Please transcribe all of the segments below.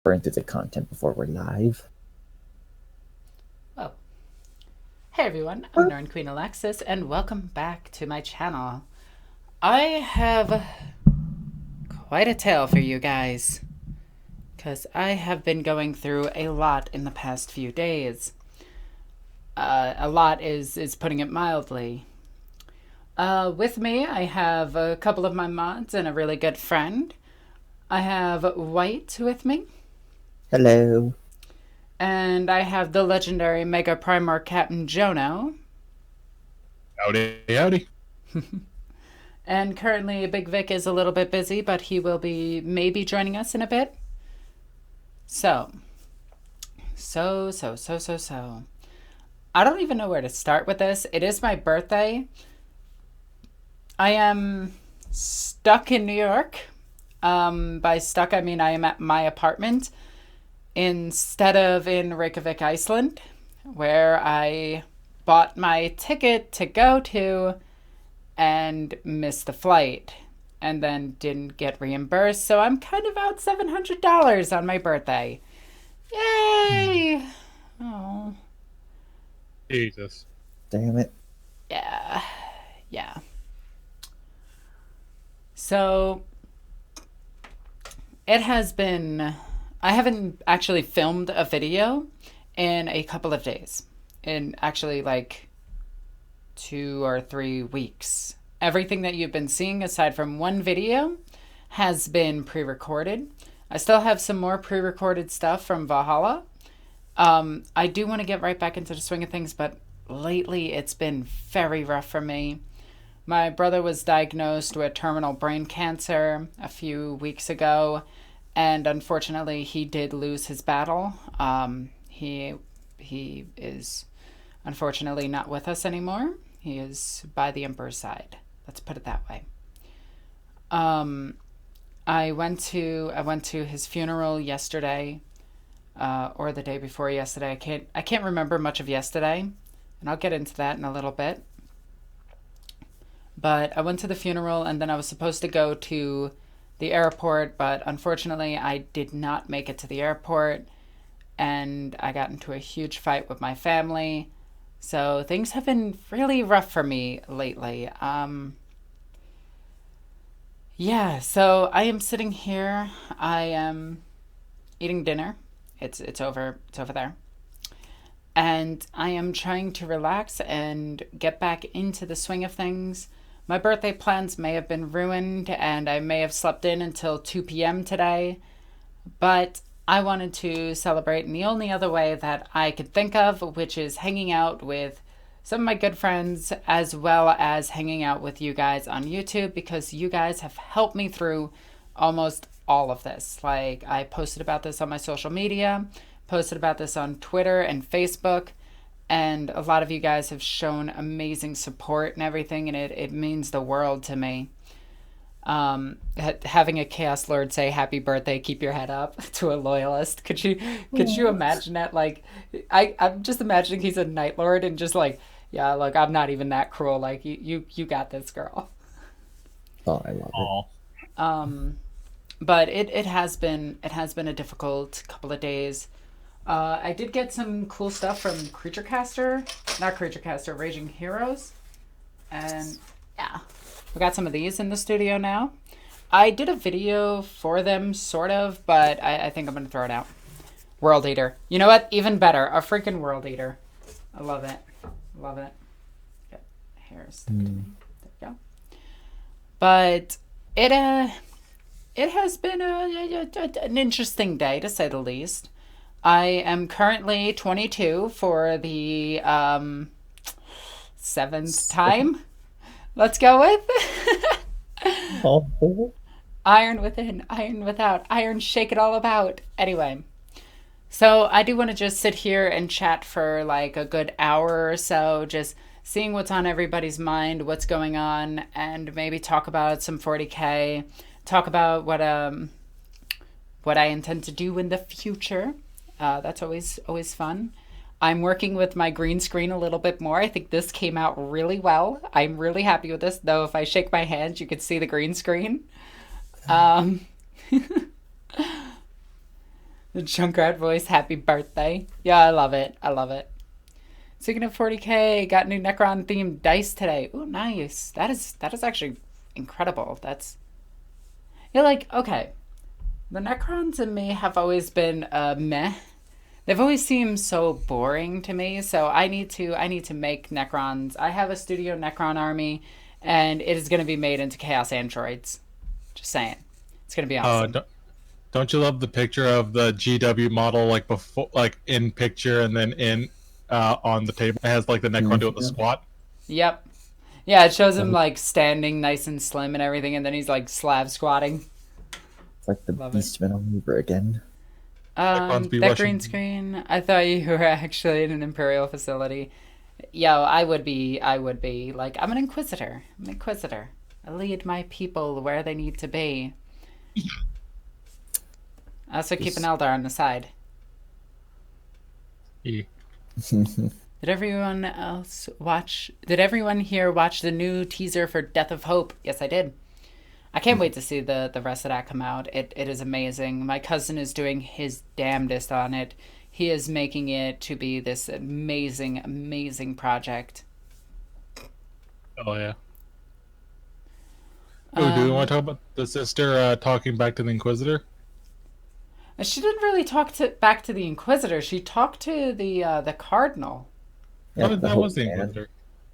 burn through the content before we're live. Well, hey everyone, I'm Norn Queen Alexis, and welcome back to my channel. I have quite a tale for you guys, because I have been going through a lot in the past few days. A lot is putting it mildly. With me, I have a couple of my mods and a really good friend. I have White with me, Hello. and I have the legendary Mega Primarch Captain Jono. Howdy, howdy. And currently, Big Vic is a little bit busy, but he will be maybe joining us in a bit. So. I don't even know where to start with this. It is my birthday. I am stuck in New York. By stuck, I mean I am at my apartment instead of in Reykjavik, Iceland, where I bought my ticket to go to and missed the flight and then didn't get reimbursed. So I'm kind of out $700 on my birthday. Yay! Oh. Jesus. Damn it. Yeah. So it has been. I haven't actually filmed a video in a couple of days. In actually like 2 or 3 weeks. Everything that you've been seeing, aside from one video, has been pre recorded. I still have some more pre recorded stuff from Valhalla. I do want to get right back into the swing of things, but lately it's been very rough for me. My brother was diagnosed with terminal brain cancer a few weeks ago, and unfortunately, he did lose his battle. He is unfortunately not with us anymore. He is by the Emperor's side. Let's put it that way. I went to his funeral yesterday, or the day before yesterday. I can't remember much of yesterday, and I'll get into that in a little bit. But I went to the funeral, and then I was supposed to go to the airport, but unfortunately I did not make it to the airport, and I got into a huge fight with my family. So things have been really rough for me lately. Yeah, so I am sitting here. I am eating dinner. It's over there. And I am trying to relax and get back into the swing of things. My birthday plans may have been ruined and I may have slept in until 2 p.m. today, but I wanted to celebrate in the only other way that I could think of, which is hanging out with some of my good friends as well as hanging out with you guys on YouTube, because you guys have helped me through almost all of this. Like, I posted about this on my social media, posted about this on Twitter and Facebook, and a lot of you guys have shown amazing support and everything, and it means the world to me. Having a Chaos Lord say happy birthday, keep your head up to a loyalist. Could you imagine that? Like, I'm just imagining he's a Night Lord and just like, yeah, look, I'm not even that cruel. Like, you got this, girl. Oh, I love it. But it has been a difficult couple of days. I did get some cool stuff from Creature Caster, not Creature Caster, Raging Heroes, and yeah, we got some of these in the studio now. I did a video for them, sort of, but I think I'm gonna throw it out. World Eater. You know what? Even better, a freaking World Eater. I love it. Love it. Get hair stuck to me. There you go. But it has been an interesting day, to say the least. I am currently 22 for the seventh time. Let's go with Oh, iron within, iron without, iron shake it all about. Anyway, so I do want to just sit here and chat for like a good hour or so, just seeing what's on everybody's mind, what's going on, and maybe talk about some 40K, talk about what I intend to do in the future. That's always fun. I'm working with my green screen a little bit more. I think this came out really well. I'm really happy with this, though. If I shake my hand, you can see the green screen. Um, The Junkrat voice, happy birthday. Yeah, I love it. I love it. Speaking of 40k, got new Necron themed dice today. Ooh, nice. That is actually incredible. That's like, okay. The Necrons and me have always been meh. They've always seemed so boring to me, so I need to make Necrons. I have a studio Necron army, and it is going to be made into Chaos Androids. Just saying. It's going to be awesome. Don't you love the picture of the GW model like before, like in picture, and then in on the table it has like the Necron doing the squat? Yep. Yeah, it shows him like standing nice and slim and everything, and then he's like slab squatting. It's like the Love it. Beastmen all over again. Necrons be That rushing. green screen. I thought you were actually in an Imperial facility. Yo, I would be. Like, I'm an Inquisitor. I lead my people where they need to be. I also keep an Eldar on the side. Yeah. Did everyone here watch the new teaser for Death of Hope? Yes, I did. I can't wait to see the rest of that come out. It is amazing. My cousin is doing his damnedest on it. He is making it to be this amazing, amazing project. Oh yeah. Oh, do you want to talk about the sister talking back to the Inquisitor? She didn't really talk back to the Inquisitor. She talked to the Cardinal. Yeah, Oh, the that was the Hope Man. Inquisitor.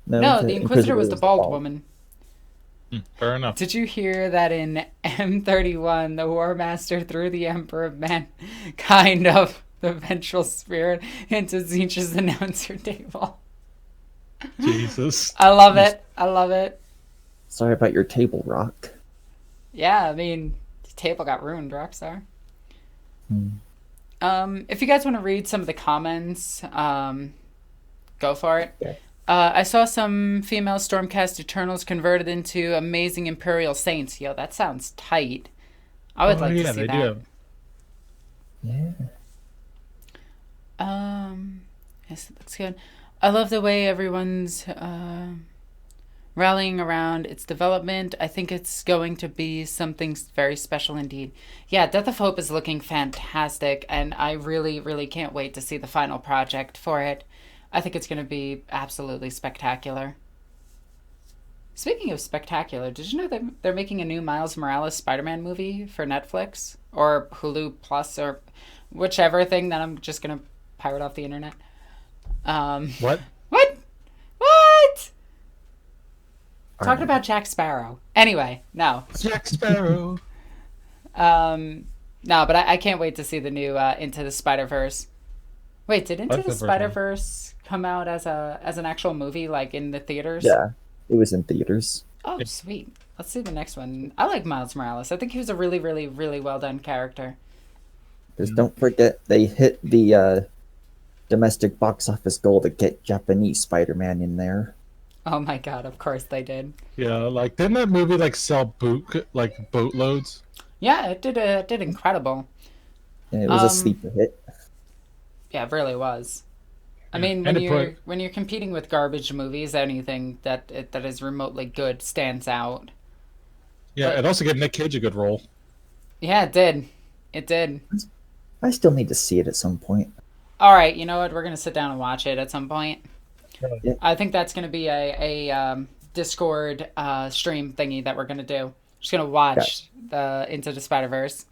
No, the Inquisitor was the bald woman. Fair enough. Did you hear that in M31, the War Master threw the Emperor of Mankind of the Ventral Spirit into Zinch's announcer table? Jesus. I love it. I love it. Sorry about your table, Rock. Yeah, I mean, the table got ruined, Rockstar. If you guys want to read some of the comments, go for it. Yeah. I saw some female Stormcast Eternals converted into amazing Imperial Saints. Yo, that sounds tight. I would like to see they that. do have. Yeah. Yes, it looks good. I love the way everyone's rallying around its development. I think it's going to be something very special indeed. Yeah, Death of Hope is looking fantastic, and I really, really can't wait to see the final project for it. I think it's going to be absolutely spectacular. Speaking of spectacular, did you know that they're making a new Miles Morales Spider-Man movie for Netflix? Or Hulu Plus, or whichever thing that I'm just going to pirate off the internet? What? What? What? Talking about Jack Sparrow. Anyway, no. Jack Sparrow. No, but I can't wait to see the new Into the Spider-Verse. Wait, did Into What's the the first one? Spider-Verse come out as an actual movie, like in the theaters? Yeah, it was in theaters. Oh, sweet. Let's see the next one. I like Miles Morales. I think he was a really, really, really well done character. Because don't forget, they hit the domestic box office goal to get Japanese Spider-Man in there. Oh my god, of course they did. Yeah, like didn't that movie like sell boatloads? Yeah, it did incredible. And it was a sleeper hit. Yeah, it really was. I mean, And when you're competing with garbage movies, anything that is remotely good stands out. Yeah, But- it also gave Nick Cage a good role. Yeah, it did. It did. I still need to see it at some point. All right, you know what? We're gonna sit down and watch it at some point. Yeah. I think that's gonna be a Discord stream thingy that we're gonna do. Just gonna watch the Into the Spider-Verse.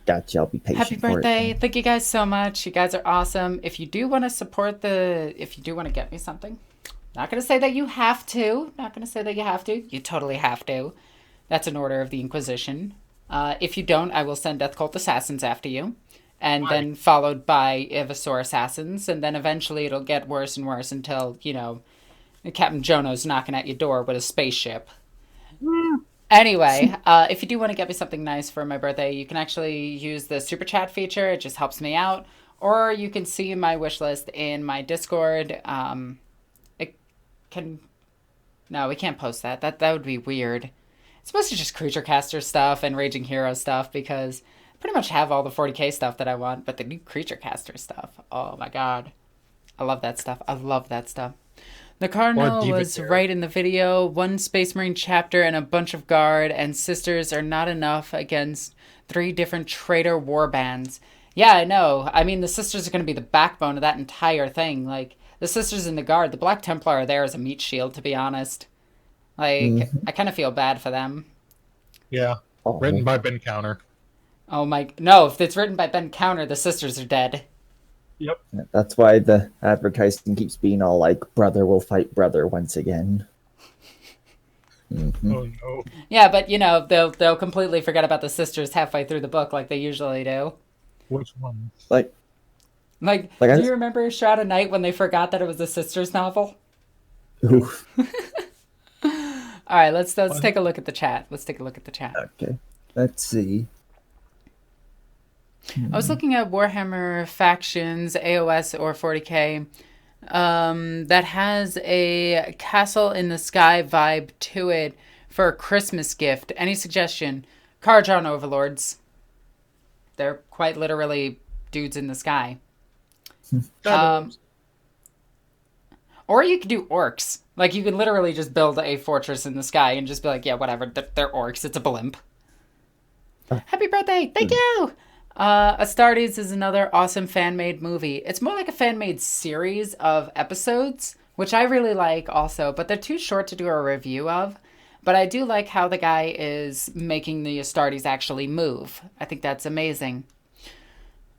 Gotcha, I'll be patient Happy for birthday! it. Thank you guys so much. You guys are awesome. If you do want to support if you do want to get me something, not gonna say that you have to. Not gonna say that you have to. You totally have to. That's an order of the Inquisition. If you don't, I will send Death Cult Assassins after you. And then followed by Ivysaur Assassins. And then eventually it'll get worse and worse until, Captain Jono's knocking at your door with a spaceship. Anyway, if you do want to get me something nice for my birthday, you can actually use the Super Chat feature. It just helps me out. Or you can see my wish list in my Discord. No, we can't post that. That would be weird. It's mostly just Creature Caster stuff and Raging Hero stuff because I pretty much have all the 40k stuff that I want, but the new Creature Caster stuff, oh my god. I love that stuff. I love that stuff. The Cardinal Diva was Terror. right in the video. One Space Marine chapter and a bunch of guard and sisters are not enough against 3 different traitor war bands. Yeah, I know. I mean, the sisters are going to be the backbone of that entire thing. Like, the sisters in the guard, the Black Templar are there as a meat shield, to be honest. Like, Mhm. I kind of feel bad for them. Yeah. Written Oh, by Ben Counter. Oh my, no, if it's written by Ben Counter, the sisters are dead. Yep. that's why the advertising keeps being all like, "Brother will fight brother once again." Hmm. Oh no. Yeah, but you know, they'll completely forget about the sisters halfway through the book like they usually do. Which one? Like, Like, I do you just, remember Shroud of Night when they forgot that it was a sisters novel? ooh, All right, let's What? take a look at the chat. Let's take a look at the chat. okay. Let's see. I was looking at Warhammer Factions, AOS or 40k, that has a castle in the sky vibe to it for a Christmas gift. Any suggestion? Karajan Overlords. They're quite literally dudes in the sky. Um, or you could do orcs. Like, you could literally just build a fortress in the sky and just be like, yeah, whatever, they're orcs, it's a blimp. Happy birthday! Thank you! Astartes is another awesome fan-made movie. It's more like a fan-made series of episodes, which I really like also, but they're too short to do a review of. But I do like how the guy is making the Astartes actually move. I think that's amazing.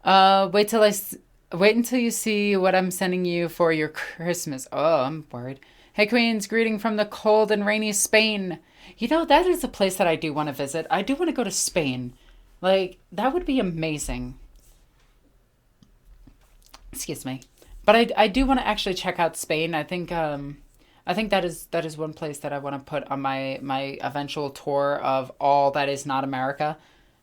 Wait until you see what I'm sending you for your Christmas. Oh, I'm worried. Hey, Queens, greeting from the cold and rainy Spain. You know, that is a place that I do want to visit. I do want to go to Spain. Like, that would be amazing. Excuse me. But I do want to actually check out Spain. I think that is one place that I want to put on my eventual tour of all that is not America.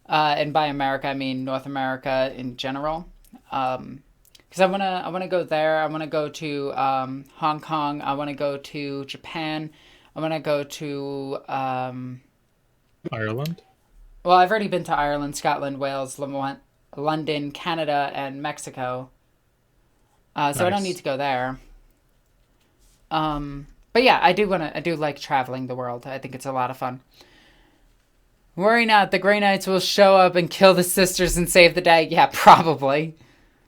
And by America I mean North America in general. Because I wanna go there. I wanna go to Hong Kong. I wanna go to Japan. I wanna go to Ireland. well, I've already been to Ireland, Scotland, Wales, London, Canada, and Mexico. So I don't need Nice. to go there. But yeah, I do like traveling the world. I think it's a lot of fun. Worry not, the Grey Knights will show up and kill the sisters and save the day. Yeah, probably.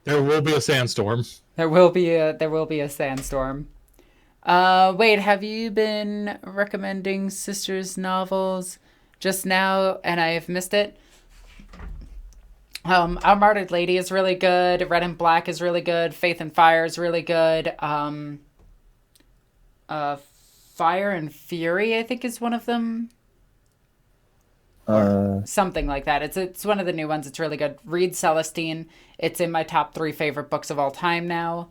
There will be a sandstorm. There will be a sandstorm. Wait, have you been recommending sisters novels just now and I have missed it? Our Martyred Lady is really good. Red and Black is really good. Faith and Fire is really good. Uh, Fire and Fury, I think, is one of them. Or Uh, something like that. It's one of the new ones. It's really good. Read Celestine. It's in my top 3 favorite books of all time now.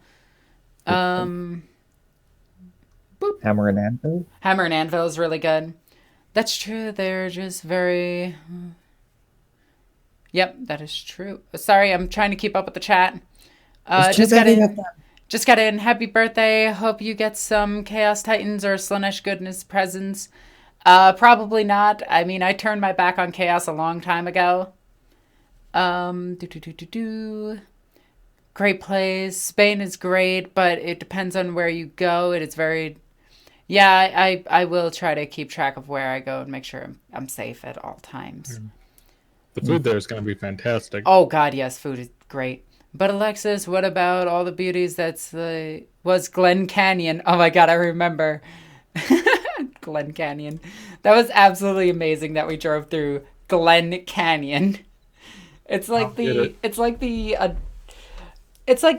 Um, Hammer and Anvil. Hammer and Anvil is really good. That's true. They're just very. Yep, that is true. Sorry, I'm trying to keep up with the chat. There's too Just got many of in. them. Just got in. Happy birthday. Hope you get some Chaos Titans or Slanesh Goodness presents. Probably not. I mean, I turned my back on Chaos a long time ago. Do do do do do. Great place. Spain is great, but it depends on where you go. It is very. Yeah, I will try to keep track of where I go and make sure I'm safe at all times. The food there is going to be fantastic. Oh God, yes, food is great. But Alexis, what about all the beauties was Glen Canyon? Oh my God, I remember Glen Canyon. That was absolutely amazing that we drove through Glen Canyon. It's like Get the it. it's like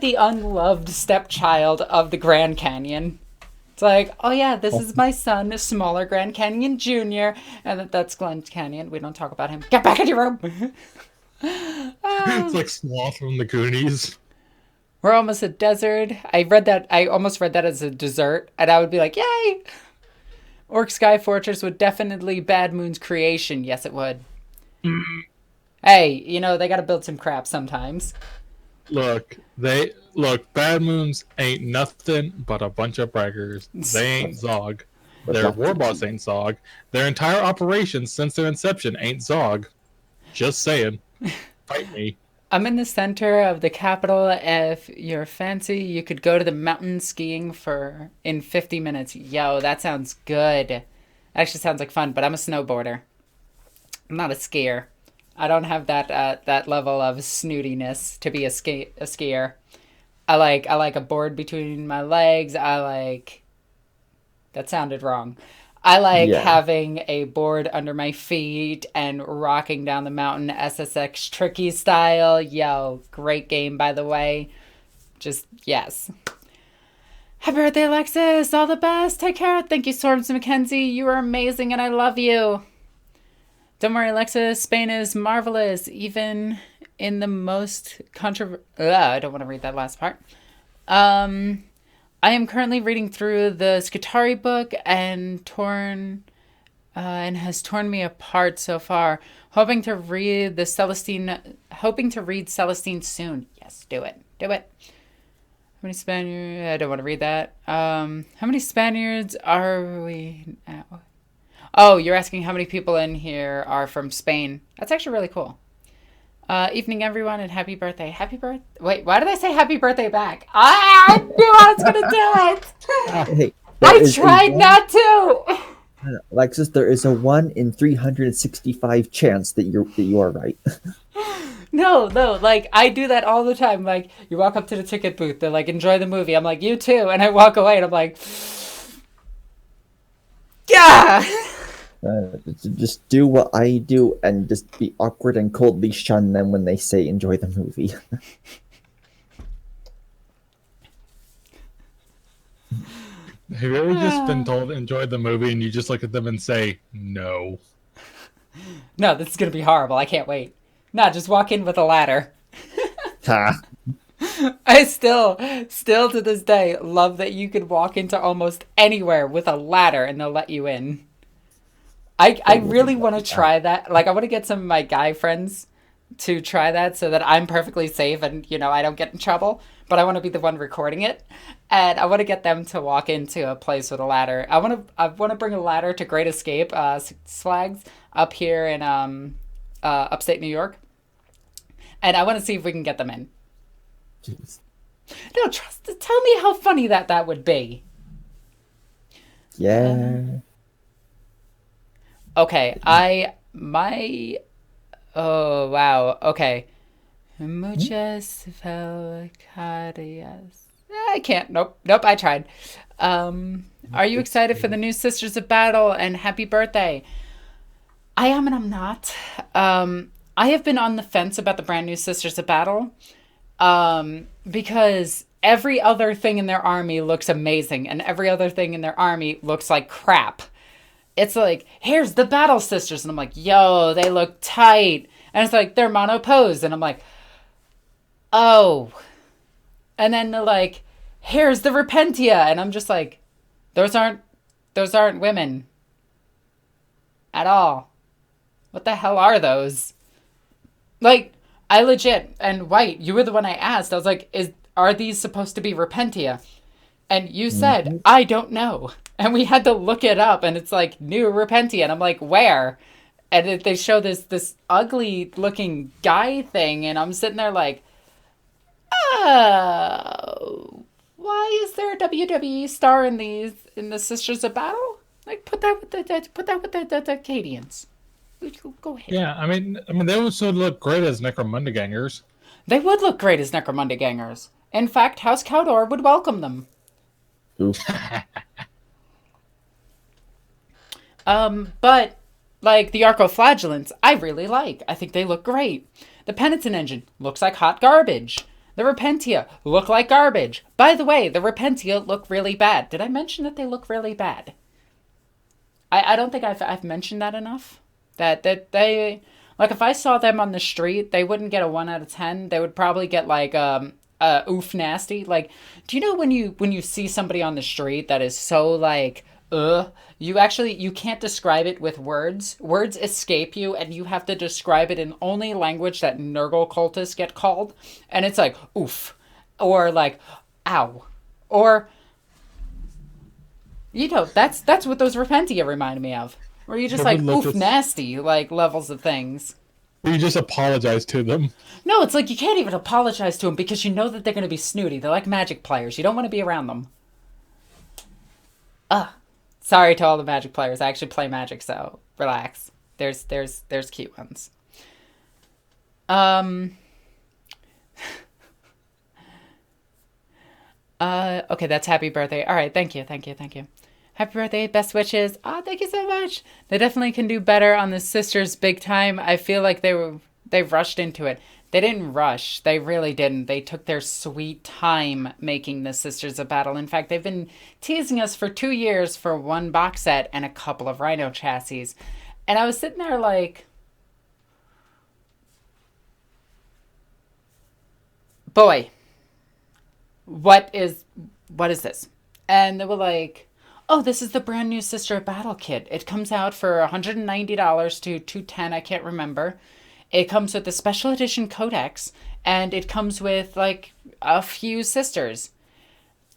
the unloved stepchild of the Grand Canyon. It's like, oh yeah, this is my son, a smaller Grand Canyon Jr., and that's Glen Canyon. We don't talk about him. Get back in your room. It's like Sloth from the Goonies. We're almost a desert. I almost read that as a dessert, and I would be like, yay! Orc Sky Fortress would definitely Bad Moon's creation. Yes, it would. Hey, you know, they gotta build some crap sometimes. Bad Moons ain't nothing but a bunch of braggers. They ain't Zog. Their war boss ain't Zog. Their entire operation since their inception ain't Zog. Just saying. Fight me. I'm in the center of the capital. If you're fancy, you could go to the mountain skiing in 50 minutes. Yo, that sounds good. Actually sounds like fun, but I'm a snowboarder. I'm not a skier. I don't have that level of snootiness to be a skier. I like a board between my legs. That sounded wrong. I like Yeah. having a board under my feet and rocking down the mountain SSX tricky style. Yo, great game by the way. Just yes. Happy birthday, Alexis! All the best. Take care. Thank you, Storms and Mackenzie. You are amazing, and I love you. Don't worry, Alexis. Spain is marvelous, even in the most I don't want to read that last part. I am currently reading through the Skitari book and has torn me apart so far. Hoping to read Celestine soon. Yes, do it. Do it. How many Spaniards? I don't want to read that. How many Spaniards are we now? Oh, you're asking how many people in here are from Spain. That's actually really cool. Evening, everyone, and happy birthday. Happy birthday. Wait, why did I say happy birthday back? I knew I was going to do it. Hey, I tried not to. Alexis, there is a 1 in 365 chance that you are right. No, like, I do that all the time. Like, you walk up to the ticket booth, they're like, enjoy the movie. I'm like, you too. And I walk away, and I'm like, yeah. Just do what I do and just be awkward and coldly shun them when they say enjoy the movie. Have you ever just been told enjoy the movie and you just look at them and say no? No, this is going to be horrible. I can't wait. No, just walk in with a ladder. Ha! I still to this day love that you could walk into almost anywhere with a ladder and they'll let you in. I really want to try that. Like, I want to get some of my guy friends to try that so that I'm perfectly safe and, I don't get in trouble. But I want to be the one recording it. And I want to get them to walk into a place with a ladder. I want to bring a ladder to Great Escape, Six Flags, up here in upstate New York. And I want to see if we can get them in. Jeez. No, tell me how funny that would be. Yeah. Okay, oh, wow, okay. Muchas felicidades. I can't, nope, I tried. Are you excited for the new Sisters of Battle and happy birthday? I am and I'm not. I have been on the fence about the brand new Sisters of Battle, because every other thing in their army looks amazing and every other thing in their army looks like crap. It's like, here's the Battle Sisters. And I'm like, yo, they look tight. And it's like, they're monoposed. And I'm like, oh. And then they're like, here's the Repentia. And I'm just like, those aren't women. At all. What the hell are those? Like, I legit, and White, you were the one I asked. I was like, are these supposed to be Repentia? And you said, I don't know. And we had to look it up, and it's like, new Repentia. And I'm like, where? And they show this ugly-looking guy thing, and I'm sitting there like, oh, why is there a WWE star in the Sisters of Battle? Like, put that with the Acadians. Go ahead. Yeah, I mean, they also look great as Necromunda gangers. They would look great as Necromunda gangers. In fact, House Caldor would welcome them. Oof. But, like, the Arcoflagellants, I really like. I think they look great. The Penitent Engine looks like hot garbage. The Repentia look like garbage. By the way, the Repentia look really bad. Did I mention that they look really bad? I don't think I've mentioned that enough. That they, like, if I saw them on the street, they wouldn't get a 1 out of 10. They would probably get, like, oof nasty. Like, do you know when you see somebody on the street that is so, like, you can't describe it with words. Words escape you, and you have to describe it in only language that Nurgle cultists get called. And it's like, oof. Or, like, ow. Or, that's what those Repentia remind me of. Where you just, like, oof, nasty, like, levels of things. You just apologize to them. No, it's like you can't even apologize to them because you know that they're going to be snooty. They're like Magic players. You don't want to be around them. Sorry to all the Magic players. I actually play Magic, so relax. There's cute ones. Um. Okay, that's happy birthday. All right, thank you, thank you, thank you. Happy birthday, best wishes. Oh, thank you so much. They definitely can do better on the sisters big time. I feel like they rushed into it. They didn't rush. They really didn't. They took their sweet time making the Sisters of Battle. In fact, they've been teasing us for 2 years for one box set and a couple of Rhino chassis. And I was sitting there like, boy, what is this? And they were like, oh, this is the brand new Sister of Battle kit. It comes out for $190 to $210, I can't remember. It comes with the special edition codex, and it comes with like a few sisters.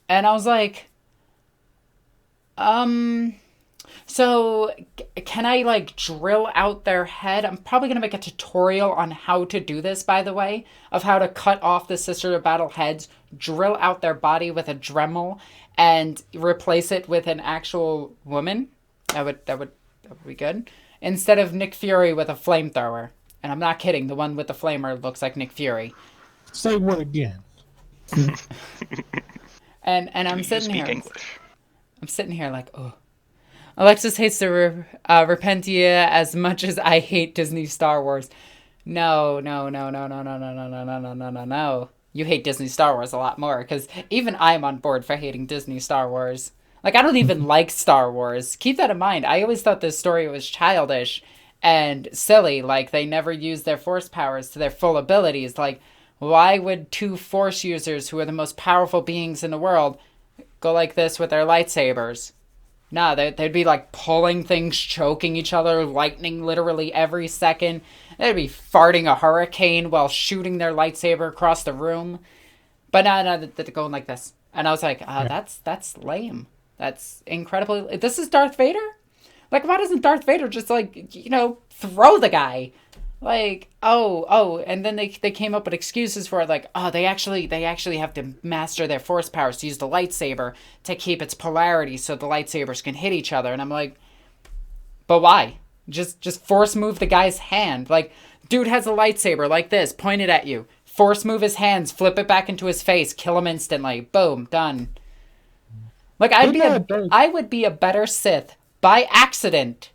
And I was like, um, so can I like drill out their head? I'm probably gonna make a tutorial on how to do this, by the way, of how to cut off the Sister of Battle heads, drill out their body with a Dremel, and replace it with an actual woman. That would be good. Instead of Nick Fury with a flamethrower. And I'm not kidding, the one with the flamer looks like Nick Fury. Say what again? And I'm You sitting speak here. English. I'm sitting here like, oh. Alexis hates the Repentia as much as I hate Disney Star Wars. No, no, no, no, no, no, no, no, no, no, no, no, no, no. You hate Disney Star Wars a lot more, because even I'm on board for hating Disney Star Wars. Like, I don't even like Star Wars. Keep that in mind. I always thought this story was childish and silly. Like, they never used their force powers to their full abilities. Like, why would two force users who are the most powerful beings in the world go like this with their lightsabers? No, they'd be like pulling things, choking each other, lightning literally every second. They'd be farting a hurricane while shooting their lightsaber across the room. But no, they're going like this. And I was like, that's lame. That's incredible. This is Darth Vader? Like, why doesn't Darth Vader just, like, throw the guy? Like, and then they came up with excuses for it, like, oh, they actually have to master their force powers to use the lightsaber to keep its polarity so the lightsabers can hit each other. And I'm like, but why? Just force move the guy's hand. Like, dude has a lightsaber like this, pointed at you. Force move his hands, flip it back into his face, kill him instantly. Boom, done. Like, I would be a better Sith by accident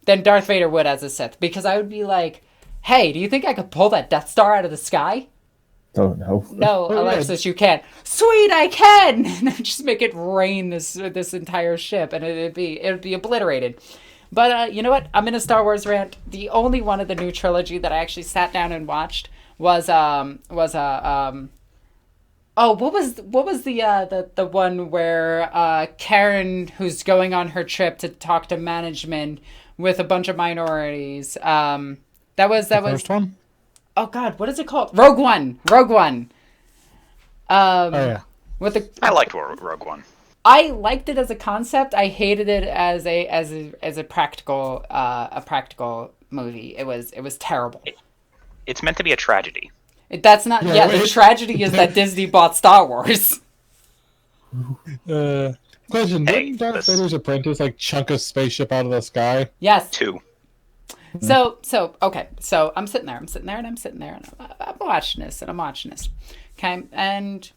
than Darth Vader would as a Sith, because I would be like, hey, do you think I could pull that Death Star out of the sky? Oh no. No, Alexis, you can't. Sweet, I can. And then just make it rain this entire ship, and it'd be obliterated. But you know what? I'm in a Star Wars rant. The only one of the new trilogy that I actually sat down and watched was what was the one where Karen, who's going on her trip to talk to management with a bunch of minorities. That was First one? oh God, what is it called? Rogue One. Oh yeah. With the I liked Rogue One. I liked it as a concept. I hated it as a practical movie. It was terrible. It's meant to be a tragedy. That's not. Yeah, the tragedy is that Disney bought Star Wars. Question: Hey, didn't Darth this- Vader's apprentice like chunk a spaceship out of the sky? Yes. 2. So okay. So I'm sitting there, and I'm watching this, Okay, and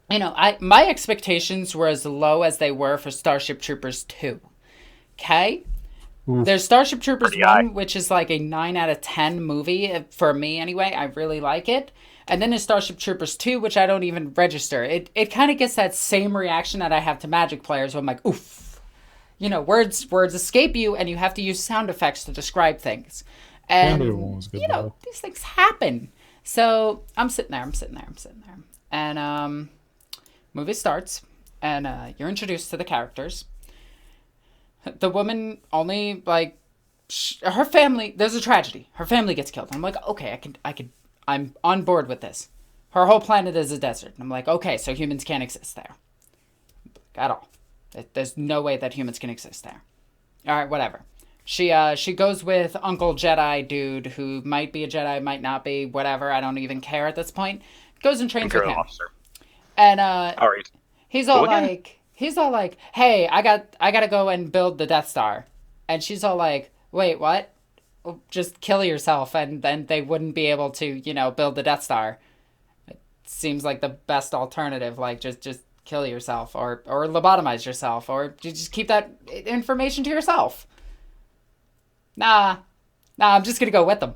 my expectations were as low as they were for Starship Troopers 2. Okay. Oof. There's Starship Troopers Pretty high. 1, which is like a 9 out of 10 movie for me anyway. I really like it. And then there's Starship Troopers 2, which I don't even register. It kind of gets that same reaction that I have to Magic players where I'm like, oof. Words escape you, and you have to use sound effects to describe things. And, Wonder Woman was good, though. these things happen. So I'm sitting there. And movie starts, and you're introduced to the characters. The woman only, like, her family, there's a tragedy. Her family gets killed. I'm like, okay, I'm on board with this. Her whole planet is a desert. And I'm like, okay, so humans can't exist there. At all. There's no way that humans can exist there. All right, whatever. She goes with Uncle Jedi dude, who might be a Jedi, might not be, whatever. I don't even care at this point. Goes and trains with Imperial him. officer. And All right. he's all Go again. like, hey, I gotta go and build the Death Star. And she's all like, wait, what? just kill yourself, and then they wouldn't be able to, build the Death Star. It seems like the best alternative. Like, just kill yourself, or lobotomize yourself, or just keep that information to yourself. Nah, I'm just gonna go with them.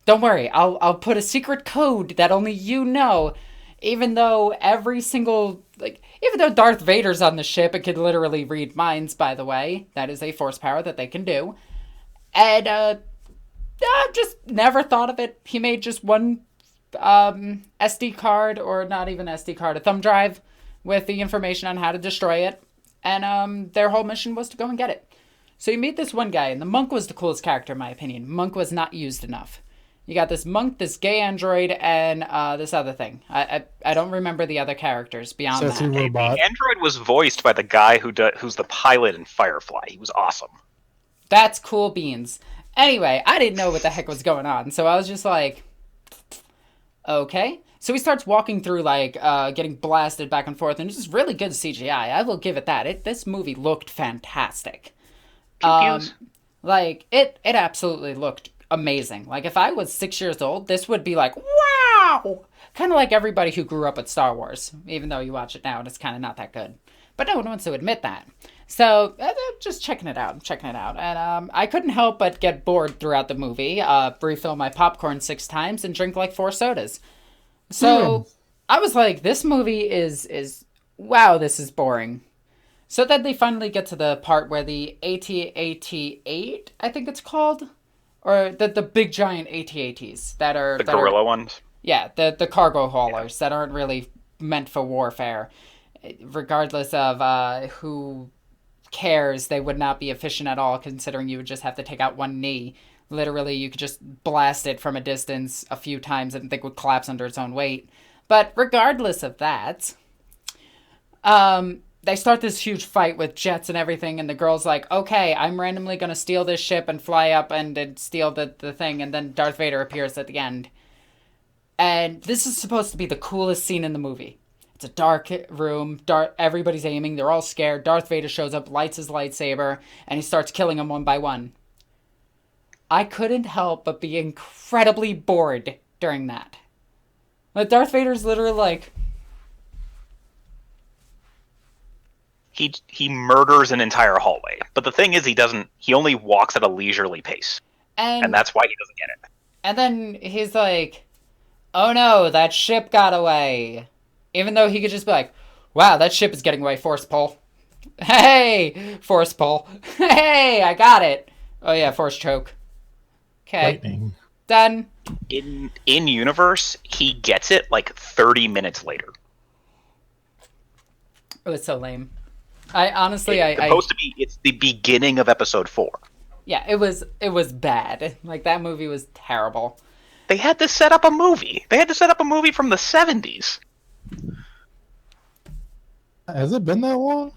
Don't worry, I'll put a secret code that only you know. Even though even though Darth Vader's on the ship, it could literally read minds, by the way. That is a force power that they can do. And, I just never thought of it. He made just one, SD card, or not even SD card, a thumb drive with the information on how to destroy it. And, their whole mission was to go and get it. So you meet this one guy, and the monk was the coolest character, in my opinion. Monk was not used enough. You got this monk, this gay android, and this other thing. I don't remember the other characters beyond Sassy that. robot. The android was voiced by the guy who's the pilot in Firefly. He was awesome. That's cool beans. Anyway, I didn't know what the heck was going on, so I was just like, okay. So he starts walking through, getting blasted back and forth, and it's just really good CGI. I will give it that. This movie looked fantastic. Pew-pews. It absolutely looked amazing. Like, if I was 6 years old, this would be like, wow! Kind of like everybody who grew up with Star Wars, even though you watch it now and it's kind of not that good. But no one wants to admit that. So, just checking it out. And I couldn't help but get bored throughout the movie, refill my popcorn 6 times, and drink like 4 sodas. So, I was like, this movie is wow, this is boring. So then they finally get to the part where the AT-AT-8, I think it's called, or the big giant AT-ATs that are... The gorilla ones? Yeah, the cargo haulers that aren't really meant for warfare. Regardless of who cares, they would not be efficient at all, considering you would just have to take out one knee. Literally, you could just blast it from a distance a few times and it would collapse under its own weight. But regardless of that, they start this huge fight with jets and everything, and the girl's like, okay, I'm randomly going to steal this ship and fly up and steal the thing, and then Darth Vader appears at the end. And this is supposed to be the coolest scene in the movie. It's a dark room, everybody's aiming, they're all scared, Darth Vader shows up, lights his lightsaber, and he starts killing them one by one. I couldn't help but be incredibly bored during that. But Darth Vader's literally like... He murders an entire hallway. But the thing is, he only walks at a leisurely pace. And that's why he doesn't get it. And then he's like, oh no, that ship got away. Even though he could just be like, wow, that ship is getting away, force pull. Hey, force pull. Hey, I got it. Oh yeah, force choke. Okay, Lightning. done. In universe, he gets it like 30 minutes later. It was so lame. I honestly, It's the beginning of episode 4. Yeah, it was bad. Like, that movie was terrible. They had to set up a movie. They had to set up a movie from the 70s. Has it been that long?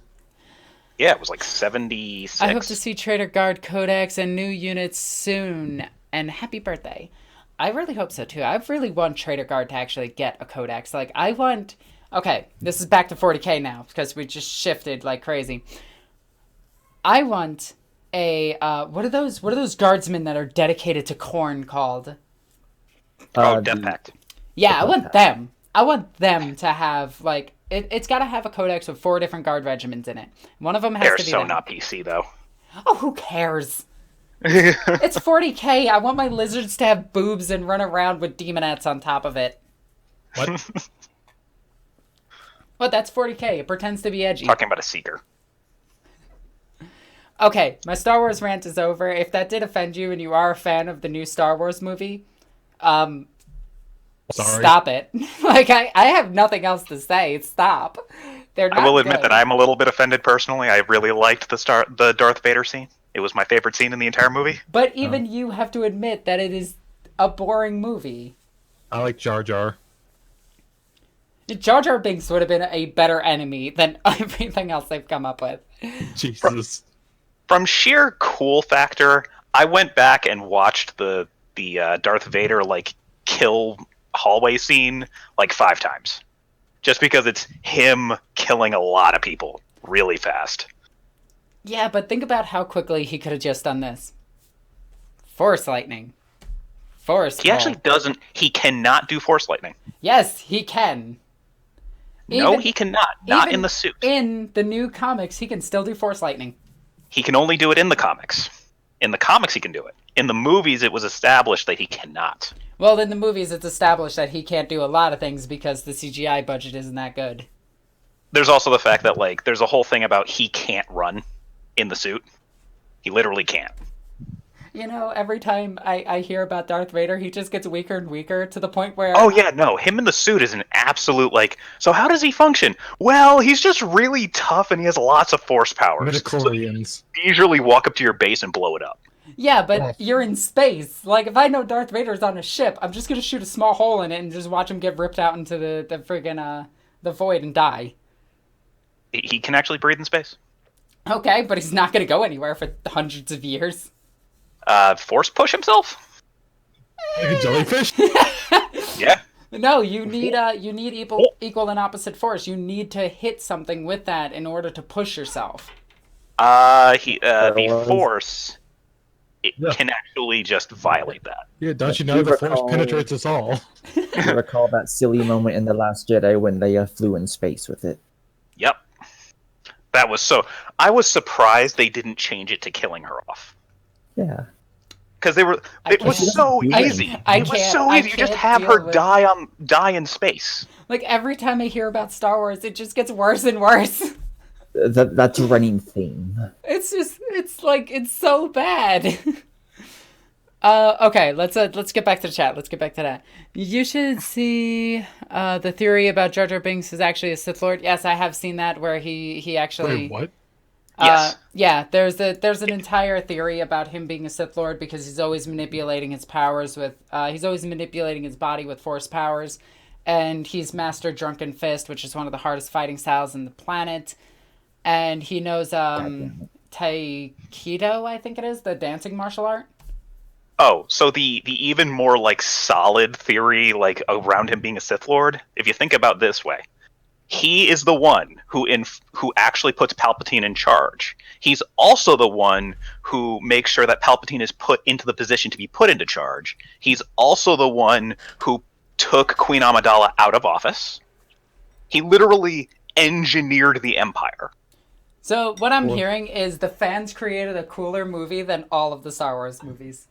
Yeah, it was like 76. I hope to see Trader Guard codex and new units soon. And happy birthday. I really hope so, too. I really want Trader Guard to actually get a codex. Like, I want... Okay, this is back to 40k now, because we just shifted like crazy. I want a... what are those guardsmen that are dedicated to Khorne called? Death Pact. Yeah, I want them. I want them to have, like... It's got to have a codex with 4 different guard regiments in it. One of them has They're to be... so them. not PC, though. Oh, who cares? It's 40k. I want my lizards to have boobs and run around with demonettes on top of it. What? What? That's 40k. It pretends to be edgy. Talking about a Seeker. Okay, my Star Wars rant is over. If that did offend you and you are a fan of the new Star Wars movie, Sorry. stop it. Like, I have nothing else to say. Stop. They're not I will admit good. that I'm a little bit offended personally. I really liked the Darth Vader scene. It was my favorite scene in the entire movie. But even you have to admit that it is a boring movie. I like Jar Jar. Jar Jar Binks would have been a better enemy than everything else they've come up with. Jesus. From sheer cool factor, I went back and watched the Darth Vader like kill hallway scene like 5 times, just because it's him killing a lot of people really fast. Yeah, but think about how quickly he could have just done this. Force lightning. Force. He actually doesn't. He cannot do force lightning. Yes, he can. No, Even- he cannot. Not even in the suit. In the new comics, he can still do force lightning. He can only do it in the comics. In the comics, he can do it. In the movies, it was established that he cannot. Well, in the movies, it's established that he can't do a lot of things because the CGI budget isn't that good. There's also the fact that, like, there's a whole thing about he can't run in the suit. He literally can't. You know, every time I hear about Darth Vader, he just gets weaker and weaker to the point where... Oh, yeah, no. Him in the suit is an absolute, like... So how does he function? Well, he's just really tough and he has lots of force powers. Midichlorians. You usually walk up to your base and blow it up. Yeah, but you're in space. Like, if I know Darth Vader's on a ship, I'm just gonna shoot a small hole in it and just watch him get ripped out into the friggin', the void and die. He can actually breathe in space. Okay, but he's not gonna go anywhere for hundreds of years. Force push himself? Like a jellyfish? Yeah. No, you need equal and opposite force. You need to hit something with that in order to push yourself. The force can actually just violate that. Yeah, don't you know the force penetrates us all? I recall that silly moment in The Last Jedi when they flew in space with it. Yep. That was so... I was surprised they didn't change it to killing her off. Yeah. Because it was so easy. It was so easy. You just have her die in space. Like, every time I hear about Star Wars, it just gets worse and worse. That's a running theme. It's so bad. Okay, let's get back to the chat. Let's get back to that. You should see the theory about Jar Jar Binks is actually a Sith Lord. Yes, I have seen that where he actually... Wait, what? Yes. Yeah, there's an entire theory about him being a Sith Lord because he's always manipulating his powers with... he's always manipulating his body with Force powers. And he's mastered Drunken Fist, which is one of the hardest fighting styles on the planet. And he knows Taekwondo, I think it is, the dancing martial art. Oh, so the even more like solid theory like around him being a Sith Lord, if you think about it this way, he is the one who actually puts Palpatine in charge. He's also the one who makes sure that Palpatine is put into the position to be put into charge. He's also the one who took Queen Amidala out of office. He literally engineered the Empire. So what I'm hearing is the fans created a cooler movie than all of the Star Wars movies.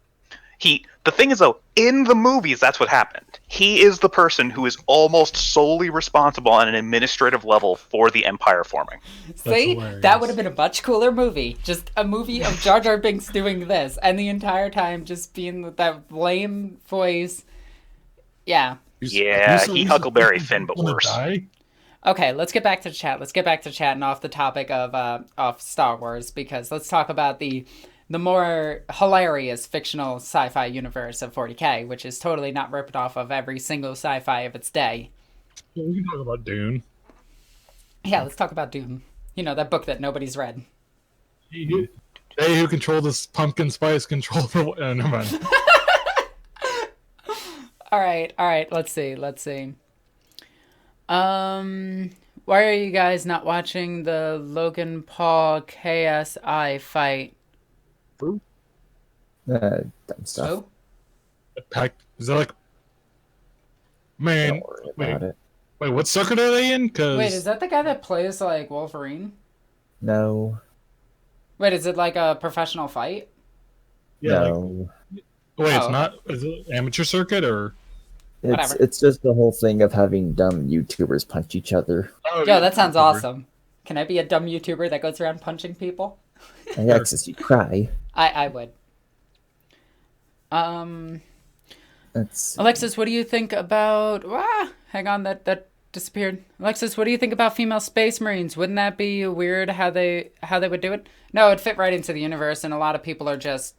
The thing is though, in the movies, that's what happened. He is the person who is almost solely responsible on an administrative level for the Empire forming. See, hilarious. that would have been a much cooler movie. Just a movie of Jar Jar Binks doing this, and the entire time just being with that lame voice. Yeah. Yeah, he Huckleberry Finn, but Wanna worse. die? Okay, let's get back to chat. Let's get back to chat and off the topic of Star Wars, because let's talk about the more hilarious fictional sci-fi universe of 40K, which is totally not ripped off of every single sci-fi of its day. Well, we can talk about Dune. Yeah, let's talk about Dune. You know, that book that nobody's read. They who control this pumpkin spice control the... never mind. All right. Let's see. Why are you guys not watching the Logan Paul KSI fight? Dumb stuff. Oh, Is that like... Man, Don't worry about it. wait, what circuit are they in? Cause... wait, is that the guy that plays like Wolverine? No. Wait, is it like a professional fight? Yeah, like- No. wait, it's Oh. not... Is it amateur circuit or... Whatever. It's just the whole thing of having dumb YouTubers punch each other. Oh, Yo, that sounds awesome. Can I be a dumb YouTuber that goes around punching people? And access you cry. I would. That's Alexis, what do you think about... hang on, that disappeared. Alexis, what do you think about female space marines? Wouldn't that be weird how they would do it? No, it'd fit right into the universe, and a lot of people are just...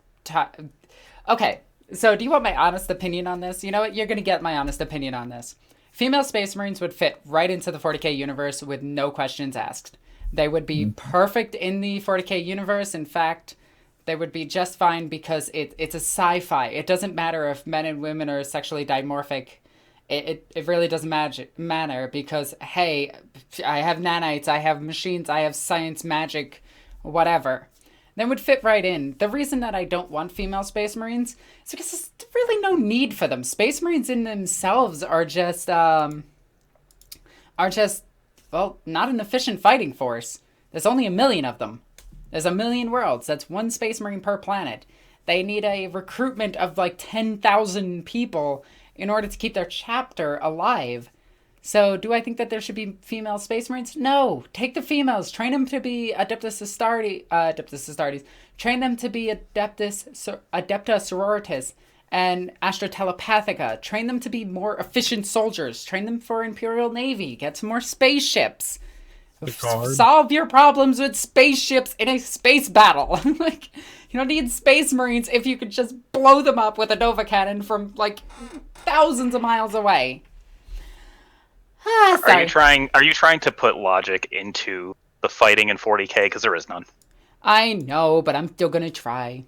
Okay, so do you want my honest opinion on this? You know what? You're going to get my honest opinion on this. Female space marines would fit right into the 40K universe with no questions asked. They would be perfect in the 40K universe. In fact, they would be just fine because it's a sci-fi. It doesn't matter if men and women are sexually dimorphic. It really doesn't matter because, hey, I have nanites, I have machines, I have science, magic, whatever. They would fit right in. The reason that I don't want female Space Marines is because there's really no need for them. Space Marines in themselves are just well, not an efficient fighting force. There's only 1 million of them. There's 1 million worlds. That's 1 Space Marine per planet. They need a recruitment of like 10,000 people in order to keep their chapter alive. So do I think that there should be female Space Marines? No. Take the females. Train them to be Adeptus Astartes. Train them to be Adepta Sororitas and Astra Telepathica. Train them to be more efficient soldiers. Train them for Imperial Navy. Get some more spaceships. Solve your problems with spaceships in a space battle. Like, you don't need Space Marines if you could just blow them up with a Nova Cannon from like thousands of miles away. Are you trying to put logic into the fighting in 40K? Because there is none. I know, but I'm still gonna try.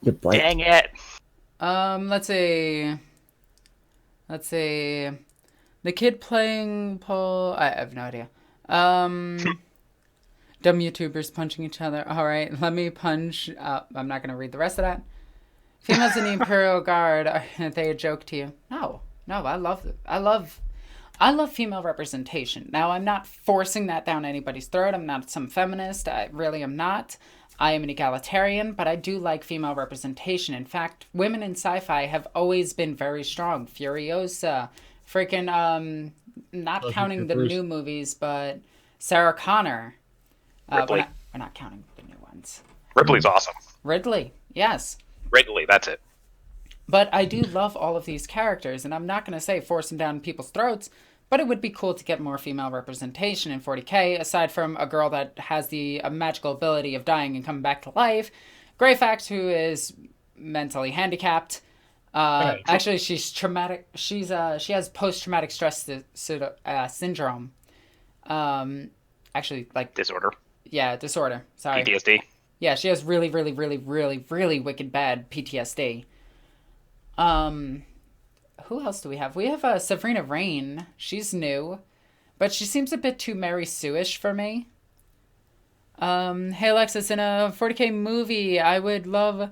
Dang it. Let's see. The kid playing Paul. I have no idea. Dumb YouTubers punching each other. All right, let me punch. I'm not gonna read the rest of that. Females in the Imperial Guard. Are they a joke to you? No. I love female representation. Now, I'm not forcing that down anybody's throat. I'm not some feminist. I really am not. I am an egalitarian, but I do like female representation. In fact, women in sci-fi have always been very strong. Furiosa, freaking, not counting the new movies, but Sarah Connor. Ripley. We're not counting the new ones. Ripley's awesome. Ridley, yes. Wrigley, that's it. But I do love all of these characters, and I'm not going to say force them down people's throats, but it would be cool to get more female representation in 40K, aside from a girl that has the magical ability of dying and coming back to life. Greyfax, who is mentally handicapped. Actually, she's traumatic. She has post-traumatic stress syndrome. Actually, like... Disorder. Yeah, disorder. Sorry. PTSD. Yeah, she has really, really, really, really, really wicked bad PTSD. Who else do we have? We have Sabrina Rain. She's new, but she seems a bit too Mary Sue-ish for me. Hey Alexis, in a 40K movie, I would love...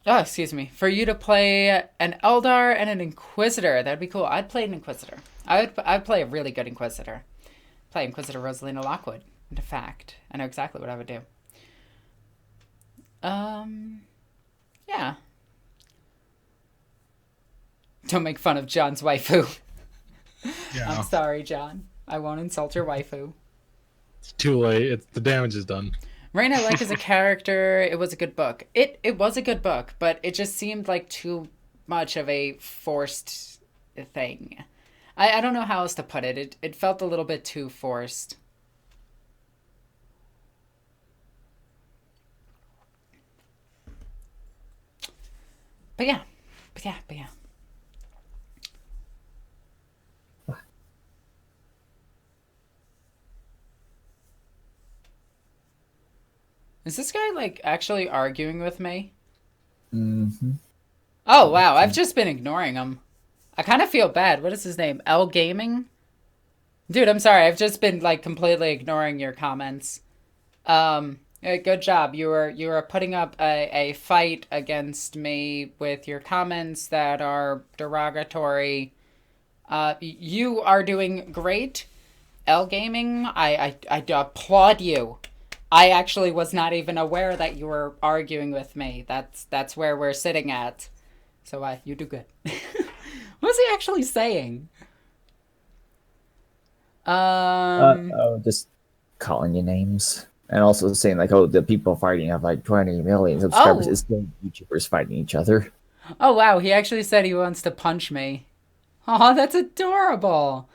Oh, excuse me. For you to play an Eldar and an Inquisitor. That'd be cool. I'd play an Inquisitor. I'd play a really good Inquisitor. Play Inquisitor Rosalina Lockwood. In fact, I know exactly what I would do. Yeah. Don't make fun of John's waifu. Yeah. I'm sorry, John. I won't insult your waifu. It's too late. The damage is done. Rain I like as a character. It was a good book. It was a good book, but it just seemed like too much of a forced thing. I don't know how else to put it. It felt a little bit too forced. But yeah. Is this guy, like, actually arguing with me? Mm-hmm. Oh, wow. I've just been ignoring him. I kind of feel bad. What is his name? L Gaming? Dude, I'm sorry. I've just been, like, completely ignoring your comments. Good job. You were putting up a fight against me with your comments that are derogatory. You are doing great. L Gaming, I applaud you. I actually was not even aware that you were arguing with me. That's where we're sitting at. So you do good. What was he actually saying? Just calling you names. And also saying, like, oh, the people fighting have, like, 20 million subscribers. Oh. It's still YouTubers fighting each other. Oh, wow. He actually said he wants to punch me. Oh, that's adorable.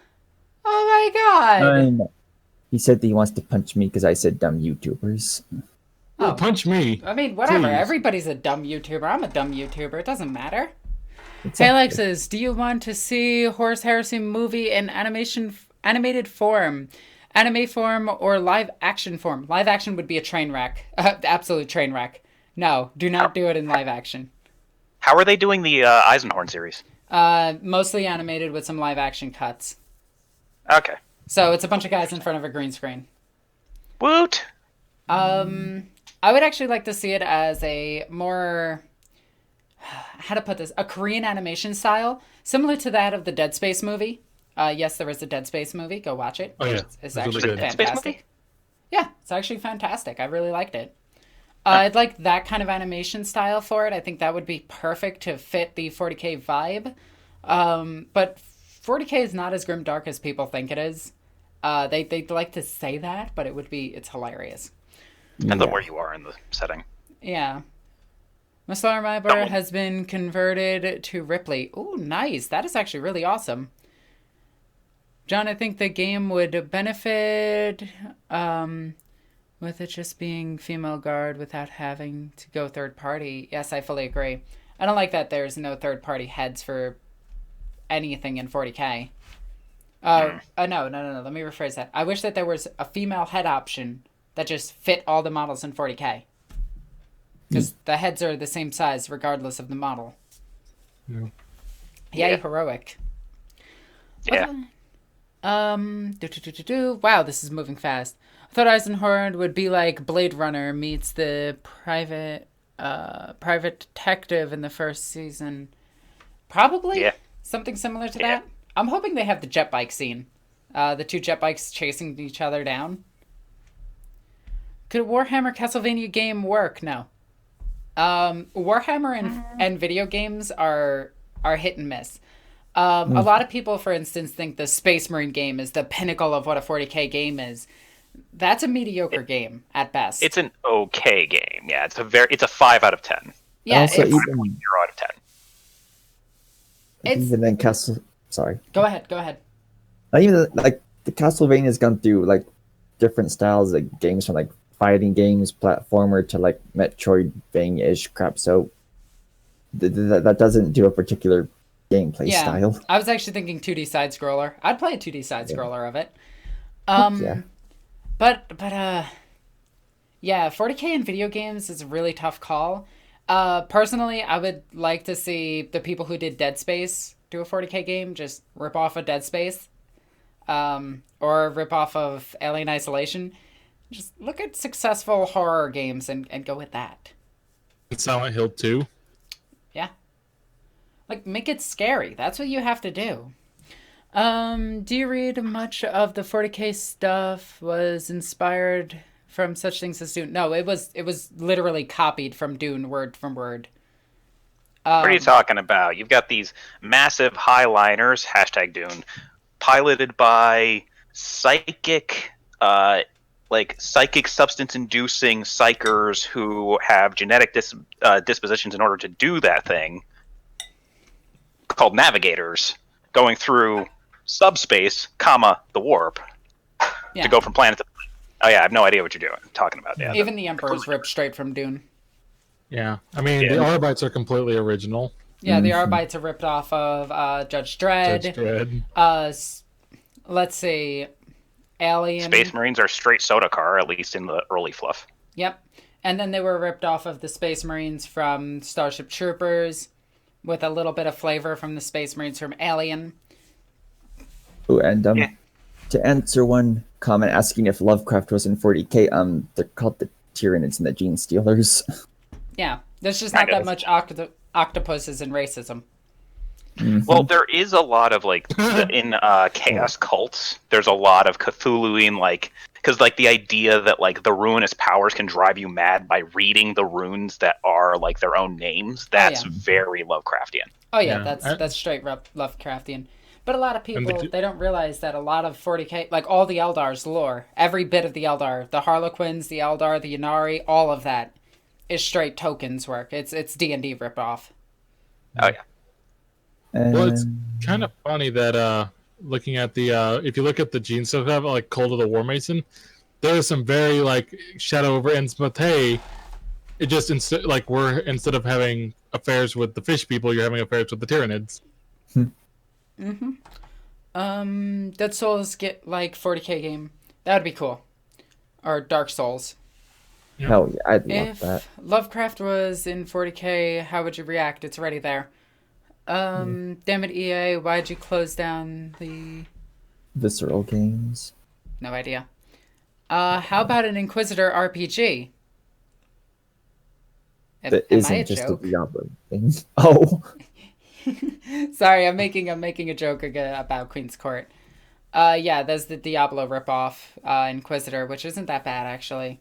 Oh, my God. No. He said that he wants to punch me because I said dumb YouTubers. Oh, punch me. I mean, whatever. Please. Everybody's a dumb YouTuber. I'm a dumb YouTuber. It doesn't matter. Exactly. Hey, Alexis, do you want to see Horus Heresy movie in animated form? Anime form or live action form? Live action would be a train wreck. Absolute train wreck. No, do not do it in live action. How are they doing the Eisenhorn series? Mostly animated with some live action cuts. Okay. So it's a bunch of guys in front of a green screen. Woot! I I would actually like to see it as a more, how to put this, a Korean animation style, similar to that of the Dead Space movie. Yes, there is a Dead Space movie. Go watch it. Oh, yeah. It's It's really actually good. Dead Space fantastic. movie? Yeah, it's actually fantastic. I really liked it. I'd like that kind of animation style for it. I think that would be perfect to fit the 40K vibe. But 40K is not as grimdark as people think it is. They like to say that, but it's hilarious. Depends on where you are in the setting. Yeah. Maslar Mybar has been converted to Ripley. Ooh, nice. That is actually really awesome. John, I think the game would benefit with it just being female guard without having to go third party. Yes, I fully agree. I don't like that there's no third party heads for anything in 40K. No. Let me rephrase that. I wish that there was a female head option that just fit all the models in 40K. Because the heads are the same size regardless of the model. Yeah. Yay, heroic. Yeah. Wow, this is moving fast. I thought Eisenhorn would be like Blade Runner meets the private detective in the first season. Probably. Yeah. Something similar to that. I'm hoping they have the jet bike scene. The two jet bikes chasing each other down. Could a Warhammer Castlevania game work? No. Warhammer and video games are hit and miss. A lot of people, for instance, think the Space Marine game is the pinnacle of what a 40K game is. That's a mediocre game at best. It's an okay game. Yeah, it's a 5 out of 10. Yeah, Also, it's, even 0 out of 10. it's then Sorry. go ahead. Even like the Castlevania has gone through like different styles of games, from like fighting games, platformer, to like Metroidvania-ish crap. So that doesn't do a particular gameplay Yeah, style. I was actually thinking 2D side scroller. I'd play a 2D side scroller of it. Yeah. But yeah, 40K in video games is a really tough call. Personally, I would like to see the people who did Dead Space do a 40K game, just rip off of Dead Space, or rip off of Alien Isolation. Just look at successful horror games and go with that. Silent Hill 2. Yeah. Like, make it scary. That's what you have to do. Do you read much of the 40K stuff was inspired from such things as Dune? No, it was literally copied from Dune word from word. What are you talking about? You've got these massive highliners, #Dune, piloted by psychic substance-inducing psychers who have genetic dispositions in order to do that thing, called navigators, going through subspace, the warp, Yeah. to go from planet to planet. Oh yeah, I have no idea what you're talking about. Yeah, Even the Emperor's ripped straight from Dune. Yeah. I mean, Yeah. the Arbites are completely original. Yeah, the Arbites are ripped off of Judge Dredd. Judge Dredd. Let's see, Alien. Space Marines are straight soda car, at least in the early fluff. Yep. And then they were ripped off of the Space Marines from Starship Troopers, with a little bit of flavor from the Space Marines from Alien. Ooh, and Yeah. to answer one comment asking if Lovecraft was in 40K, they're called the Tyranids and the Gene Stealers. Yeah, there's just not that much octopuses and racism. Well, there is a lot of in chaos cults. There's a lot of Cthulhuan because the idea that the ruinous powers can drive you mad by reading the runes that are their own names. That's yeah. very Lovecraftian. Oh yeah, Yeah. that's straight Lovecraftian. But a lot of And people, they don't realize that a lot of 40K, all the Eldar's lore, every bit of the Eldar, the Harlequins, the Eldar, the Yanari, all of that is straight tokens work. It's D&D ripoff. Oh yeah. Well, it's And kind of funny that looking at the if you look at the gene stuff, like Cult of the War Mason, there is some very Shadow over Innsmouth. It just instead of having affairs with the fish people, you're having affairs with the Tyranids. Dead Souls get 40K game. That would be cool. Or Dark Souls. hell yeah, I'd love If that. Lovecraft was in 40K, how would you react? It's already there. Damn it, EA, why'd you close down the... Visceral games. No idea. How about an Inquisitor RPG? that Am I isn't a just joke? a Diablo thing. Oh, Sorry, I'm making a joke about Queen's Court. Yeah, there's the Diablo ripoff, Inquisitor, which isn't that bad actually.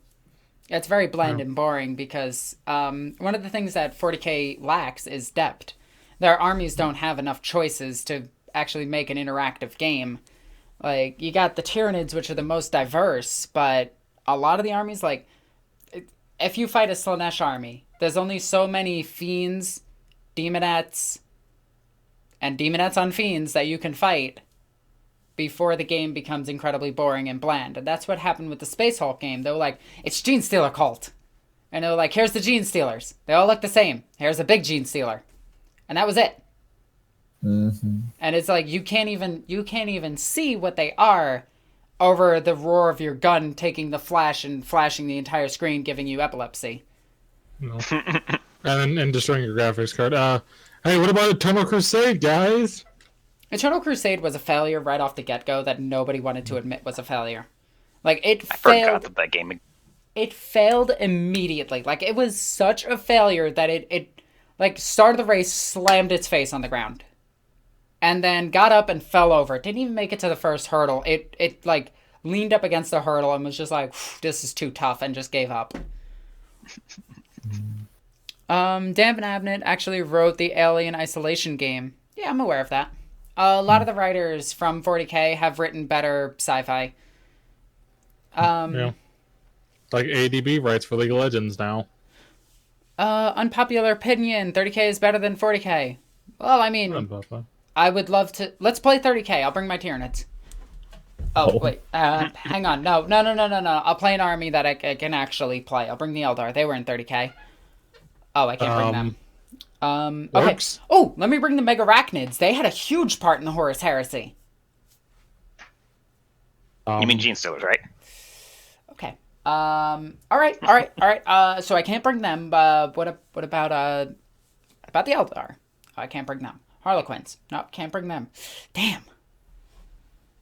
It's very bland Yeah. and boring because one of the things that 40k lacks is depth. Their armies don't have enough choices to actually make an interactive game. Like, you got the Tyranids, which are the most diverse, but a lot of the armies, like, if you fight a Slanesh army, there's only so many Fiends, Demonettes, and Demonettes on Fiends that you can fight before the game becomes incredibly boring and bland. And that's what happened with the Space Hulk game. They were like, it's Gene Stealer cult. And they were like, here's the Gene Stealers. They all look the same. Here's a big Gene Stealer. And that was it. And it's like you can't even see what they are over the roar of your gun taking the flash and flashing the entire screen, giving you epilepsy. No. and destroying your graphics card. Hey, what about Eternal Crusade, guys? Eternal Crusade was a failure right off the get-go that nobody wanted to admit was a failure. Like, it I forgot failed. that game. It failed immediately. Like, it was such a failure that it like started the race, slammed its face on the ground, and then got up and fell over. It didn't even make it to the first hurdle. It like leaned up against the hurdle and was just like, this is too tough, and just gave up. Dan Van Abnett actually wrote the Alien Isolation game. Yeah, I'm aware of that. A lot of the writers from 40k have written better sci-fi. Yeah. Like ADB writes for League of Legends now. Unpopular opinion, 30k is better than 40k. Well, I mean, Papa. I would love to. Let's play 30k. I'll bring my Tyranids. Oh, wait. Hang on. No. I'll play an army that I can actually play. I'll bring the Eldar. They were in 30k. Oh, I can't bring them. Okay. Orcs? Oh, let me bring the Megarachnids. They had a huge part in the Horus Heresy. You mean Gene Stealers, right? Okay. All right. So I can't bring them. What about the Eldar? I can't bring them. Harlequins. No, can't bring them. Damn.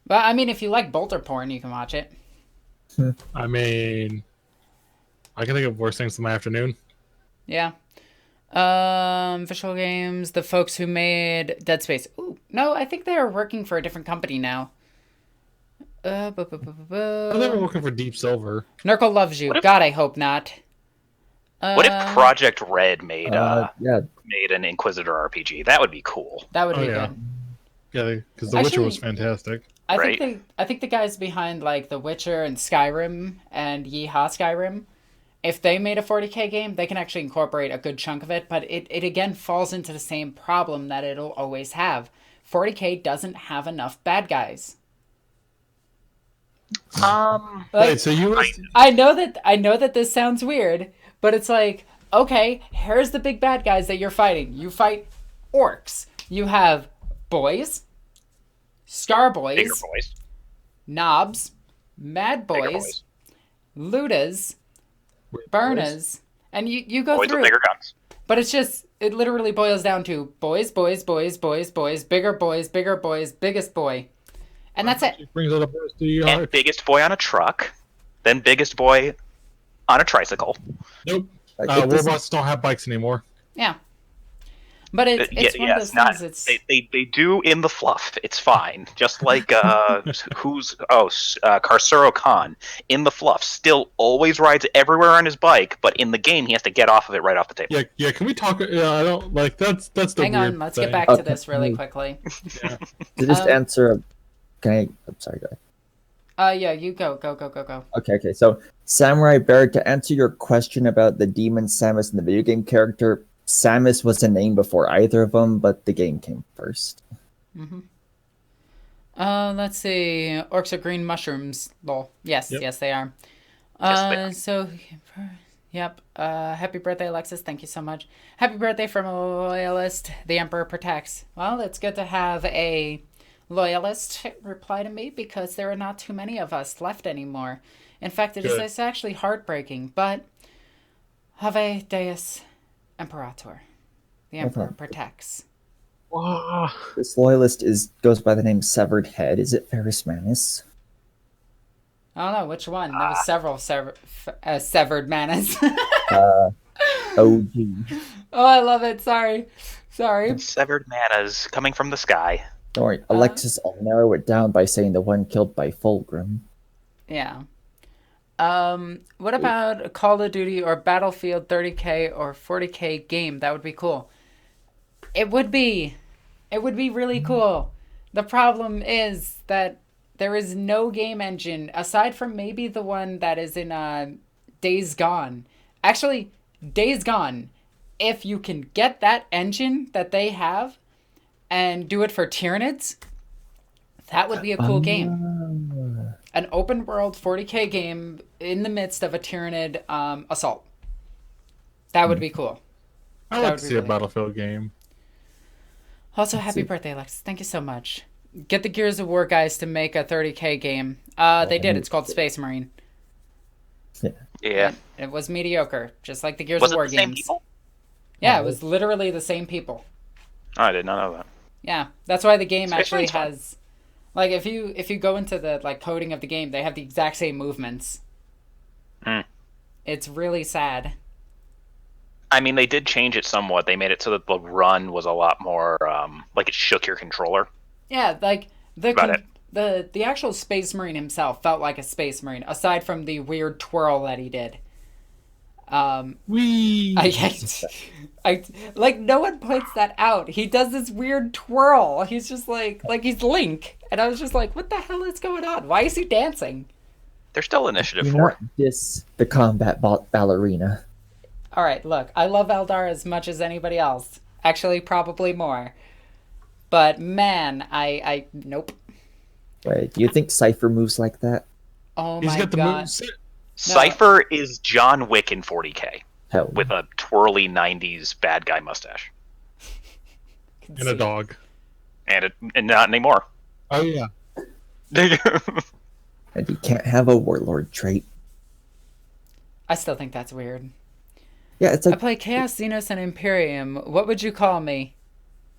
But I mean, if you like bolter porn, you can watch it. I mean, I can think of worse things in my afternoon. Yeah. Visual Games, the folks who made Dead Space. Ooh, no, I think they're working for a different company now. I'm never looking for Deep Silver. Nurgle loves you. God, I hope not. What if Project Red made yeah. made an Inquisitor RPG? That would be cool. That would be yeah. good. Yeah, because The Witcher was fantastic. I think the guys behind like The Witcher and Skyrim and Yeehaw Skyrim, if they made a 40k game, they can actually incorporate a good chunk of it, but it again falls into the same problem that it'll always have. 40k doesn't have enough bad guys. Wait, so you... I know that this sounds weird, but it's like, okay, here's the big bad guys that you're fighting. You fight orcs. You have boys, scar boys, Bigger boys. knobs, mad Bigger boys, ludas, burnas, and you go Boys through with it. bigger guns. But it literally boils down to boys, bigger boys, biggest boy. And that's it. It brings it up to you. And biggest boy on a truck, then biggest boy on a tricycle. Nope. Like, it doesn't- Warbots don't have bikes anymore. Yeah. But it's one of those things. It's They do in the fluff. It's fine. Just like Karsuro Khan in the fluff still always rides everywhere on his bike, but in the game he has to get off of it right off the table. Yeah. Can we talk? Yeah, I don't like that's the hang weird on. Let's thing. get back to Okay. this really quickly. Yeah. To just answer, can I? I'm sorry, go ahead. Yeah. You go. Okay. So, Samurai Bear, to answer your question about the demon Samus and the video game character, Samus was a name before either of them, but the game came first. Let's see. Orcs are green mushrooms. Lol. Yes, Yep. yes they are. Yes, they are. Yep. Happy birthday, Alexis. Thank you so much. Happy birthday from a loyalist. The Emperor protects. Well, it's good to have a loyalist reply to me because there are not too many of us left anymore. In fact, it's actually heartbreaking, but Have Deus Imperator. The Emperor protects. Wow. This loyalist goes by the name Severed Head. Is it Ferris Manus? I don't know which one. There was several severed manas. OG. Oh, I love it. Sorry. Severed manas coming from the sky. Don't worry, Alexis, I'll narrow it down by saying the one killed by Fulgrim. Yeah. What about a Call of Duty or Battlefield 30K or 40K game? That would be cool. It would be really cool. The problem is that there is no game engine aside from maybe the one that is in Days Gone. Actually, Days Gone. If you can get that engine that they have and do it for Tyranids, that would be a cool game. An open world 40K game in the midst of a Tyranid assault. That would be cool. I like to see a Battlefield game. Also, happy birthday, Alexis. Thank you so much. Get the Gears of War guys to make a 30K game. They did. It's called Space Marine. Yeah. It was mediocre, just like the Gears Was of it War the same games. people? Yeah, it was literally the same people. Oh, I did not know that. Yeah, that's why the game Space actually Marine's fun. has, like, if you go into the coding of the game, they have the exact same movements. It's really sad. I mean, they did change it somewhat. They made it so that the run was a lot more like it shook your controller. Yeah, like Got it. the actual Space Marine himself felt like a Space Marine, aside from the weird twirl that he did. Wee. I like no one points that out. He does this weird twirl. He's just like he's Link, and I was just like, what the hell is going on? Why is he dancing? There's still initiative Do for not diss the combat ballerina. All right, look, I love Eldar as much as anybody else. Actually, probably more. But man, I nope. Wait, do you think Cypher moves like that? Oh He's my got the god. moves. Cypher is John Wick in 40K Hell, with a twirly 90s bad guy mustache. And a dog. And not anymore. Oh yeah. and he can't have a warlord trait. I still think that's weird. Yeah, it's I like play Chaos Xenos and Imperium. What would you call me?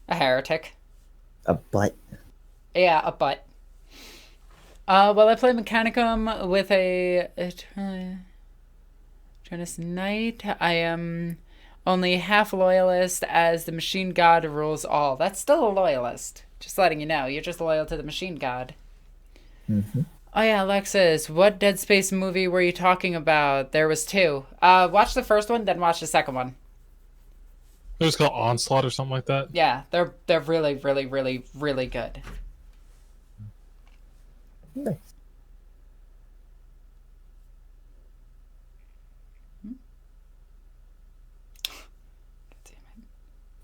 A heretic. a butt. Yeah, a butt. Well, I play Mechanicum with a Eternus Knight. I am only half loyalist as the Machine God rules all. That's still a loyalist. Just letting you know. You're just loyal to the Machine God. Mm-hmm. Oh yeah, Alexis, what Dead Space movie were you talking about? There was two. Watch the first one, then watch the second one. It was called Onslaught or something like that. Yeah, they're really, really, really, really good. Nice.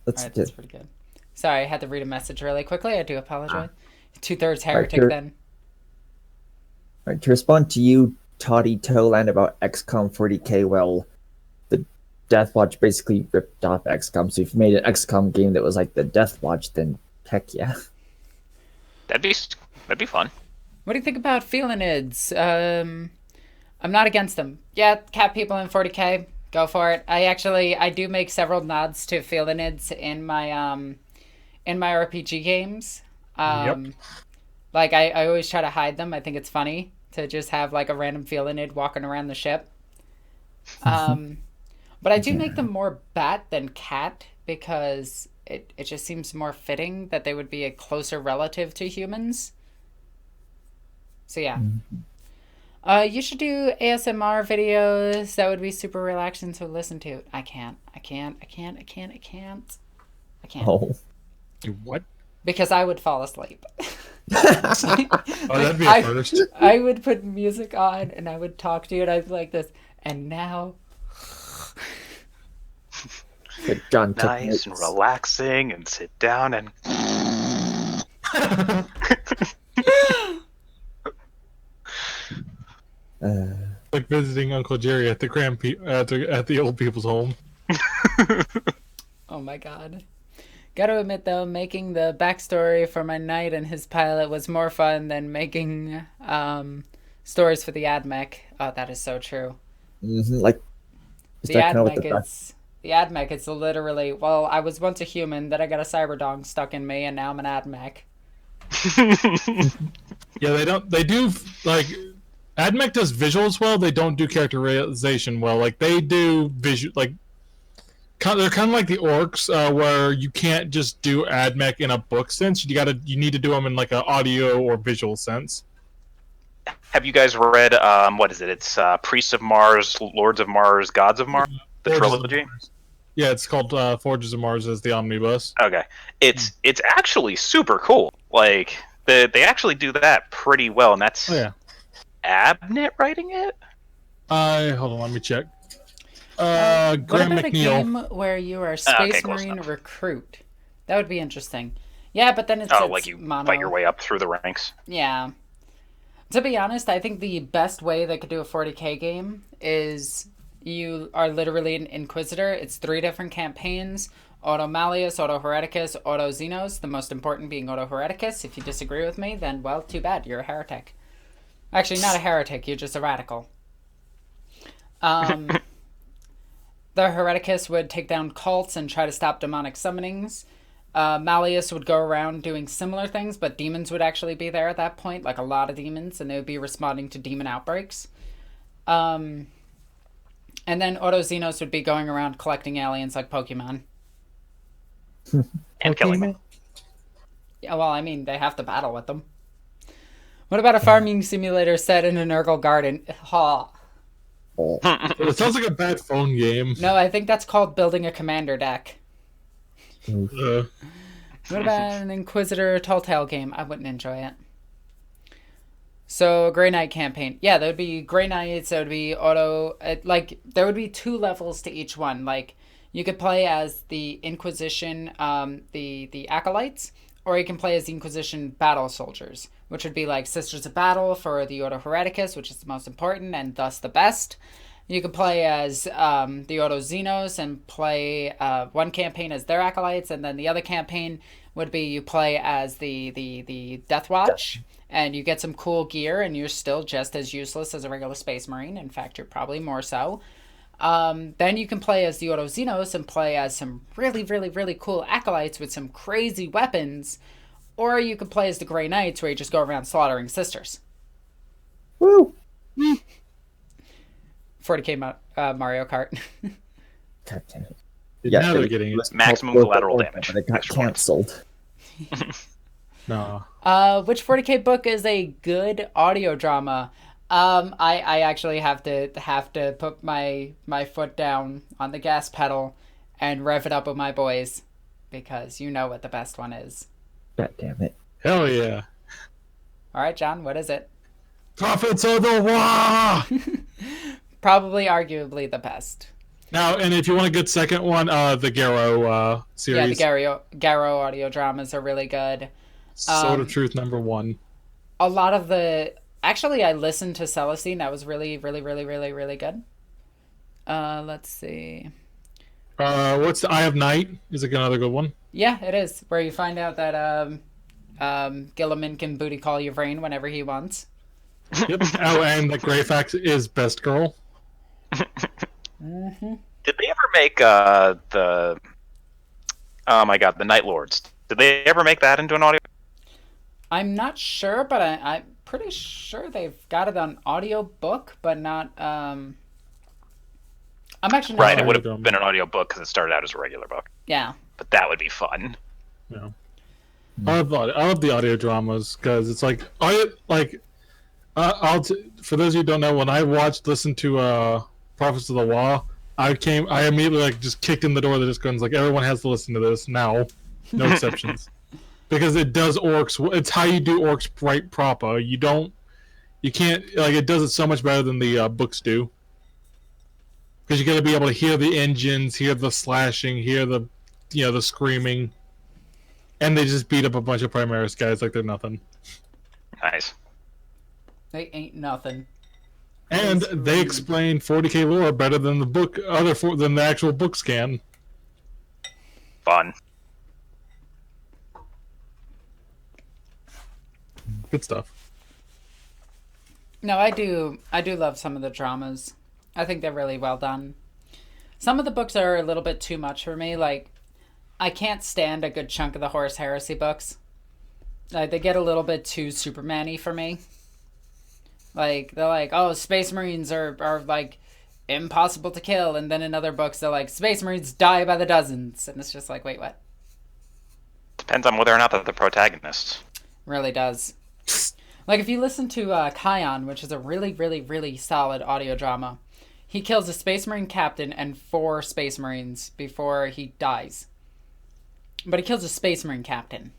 That's Alright, good. that's pretty good. Sorry, I had to read a message really quickly. I do apologize. 2/3 Right, heretic sure. then. Right, to respond to you, Toddy Toland, about XCOM 40K, well, the Death Watch basically ripped off XCOM, so if you made an XCOM game that was like the Death Watch, then heck yeah. That'd be fun. What do you think about Felinids? I'm not against them. Yeah, cat people in 40K, go for it. I do make several nods to Felinids in my RPG games. Like I always try to hide them. I think it's funny to just have like a random Felinid walking around the ship. But I do make them more bat than cat because it just seems more fitting that they would be a closer relative to humans. So yeah. You should do ASMR videos. That would be super relaxing to listen to. I can't. Oh. What? Because I would fall asleep. Oh, that'd be a first. I would put music on and I would talk to you and I'd be like this. And now. But John took Nice and notes. relaxing and sit down and Like visiting Uncle Jerry at the at the old people's home. Oh my god. Gotta admit though, making the backstory for my knight and his pilot was more fun than making stories for the AdMech. Oh, that is so true. Like, The just kinda with AdMech, it's literally, well, I was once a human, then I got a cyberdong stuck in me, and now I'm an AdMech. Yeah, they do, like, AdMech does visuals well, they don't do characterization well. Like, they do visual, like, They're kind of like the orcs, where you can't just do AdMech in a book sense. You need to do them in like an audio or visual sense. Have you guys read what is it? It's Priests of Mars, Lords of Mars, Gods of Mars, the Forges of trilogy. Mars. Yeah, it's called Forges of Mars as the omnibus. Okay, it's actually super cool. Like they actually do that pretty well, and that's Oh yeah. Abnett writing it. Hold on, let me check. What Graham about a McNeil. game where you are a Okay, Space close Marine enough. recruit? That would be interesting. Yeah, but then it's Like you mono. fight your way up through the ranks. Yeah. To be honest, I think the best way they could do a 40k game is you are literally an Inquisitor. It's 3 different campaigns. Auto Malleus, Auto Hereticus, Auto Xenos, the most important being Auto Hereticus. If you disagree with me, then, well, too bad. You're a heretic. Actually, not a heretic. You're just a radical. The Hereticus would take down cults and try to stop demonic summonings. Malleus would go around doing similar things, but demons would actually be there at that point, like a lot of demons, and they would be responding to demon outbreaks. And then Auto Xenos would be going around collecting aliens like Pokemon. And killing them. Yeah, well, I mean, they have to battle with them. What about a farming simulator set in an Urgle garden? Ha. Oh, It sounds like a bad phone game. No, I think that's called building a commander deck. Uh, What about an Inquisitor Telltale game? I wouldn't enjoy it. So, Grey Knight campaign. Yeah, there would be Grey Knights, there would be auto... there would be 2 levels to each one. Like, you could play as the Inquisition, the Acolytes, or you can play as the Inquisition Battle Soldiers, which would be like Sisters of Battle for the Auto Hereticus, which is the most important and thus the best. You could play as the Auto Xenos and play one campaign as their Acolytes, and then the other campaign would be you play as the Death Watch, and you get some cool gear, and you're still just as useless as a regular Space Marine. In fact, you're probably more so. Then you can play as the Auto Xenos and play as some really, really, really cool Acolytes with some crazy weapons, or you can play as the Grey Knights where you just go around slaughtering sisters. woo! 40k Mario Kart. God damn it. now they're it getting it. was Maximum called collateral Orca, damage. But it got Extra points. canceled. No. Which 40k book is a good audio drama? I actually have to put my foot down on the gas pedal and rev it up with my boys, because you know what the best one is. God damn it. Hell yeah. All right, John, what is it? Prophets of the Wa! Probably, arguably the best. Now, and if you want a good second one, the Garrow series. Yeah, the Garrow audio dramas are really good. Sword of Truth #1. A lot of the... Actually, I listened to Celestine. That was really, really, really, really, really good. Let's see. What's the Eye of Night? Is like another good one. Yeah, it is. Where you find out that Gilliman can booty call your brain whenever he wants. Yep. Oh, and the Greyfax is Best Girl. Mm-hmm. Did they ever make the oh my god, the Night Lords? Did they ever make that into an audio? I'm not sure, but I'm pretty sure they've got it on audiobook, but not... I'm actually not Right, sure. it would have been an audio book because it started out as a regular book. Yeah. But that would be fun. Yeah. I love the audio dramas because it's like for those of you who don't know, when I listened to Prophets of the Law, I immediately just kicked in the door of the Discord and was like, everyone has to listen to this now, no exceptions, because it does orcs. It's how you do orcs right proper. You can't it does it so much better than the books do, because you got to be able to hear the engines, hear the slashing, hear the the screaming. And they just beat up a bunch of Primaris guys like they're nothing. Nice. They ain't nothing. And they explain 40k lore better than than the actual books can. Fun. Good stuff. No, I do love some of the dramas. I think they're really well done. Some of the books are a little bit too much for me. Like, I can't stand a good chunk of the Horus Heresy books. They get a little bit too Superman-y for me. Like, they're like, oh, Space Marines are like impossible to kill, and then in other books they're like Space Marines die by the dozens, and it's just like, wait, what? Depends on whether or not they're the protagonists. Really does. Like if you listen to Kion, which is a really, really, really solid audio drama, he kills a Space Marine captain and 4 Space Marines before he dies. But he kills a Space Marine captain.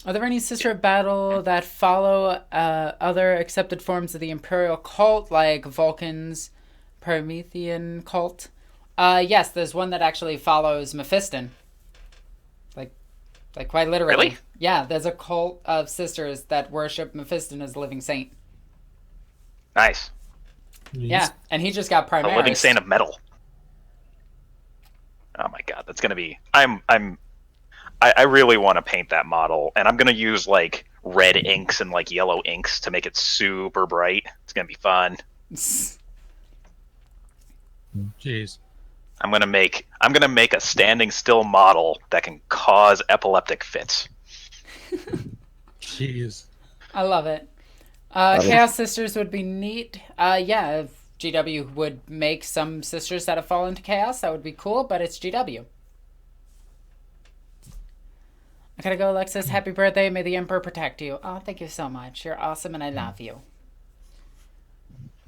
Are there any Sister of Battle that follow other accepted forms of the Imperial cult, like Vulcan's Promethean cult? Yes, there's one that actually follows Mephiston. Like quite literally. Really? Yeah, there's a cult of sisters that worship Mephiston as a living saint. Nice. Yeah, and he just got A Primaris. living saint of metal. Oh my god, that's gonna be. I really want to paint that model, and I'm gonna use like red inks and like yellow inks to make it super bright. It's gonna be fun. Jeez. I'm gonna make a standing still model that can cause epileptic fits. Jeez. I love it. Chaos Sisters would be neat. Yeah, if GW would make some sisters that have fallen into chaos, that would be cool, but it's GW. I gotta go, Alexis. Happy birthday. May the Emperor protect you. Oh, thank you so much. You're awesome and I love you.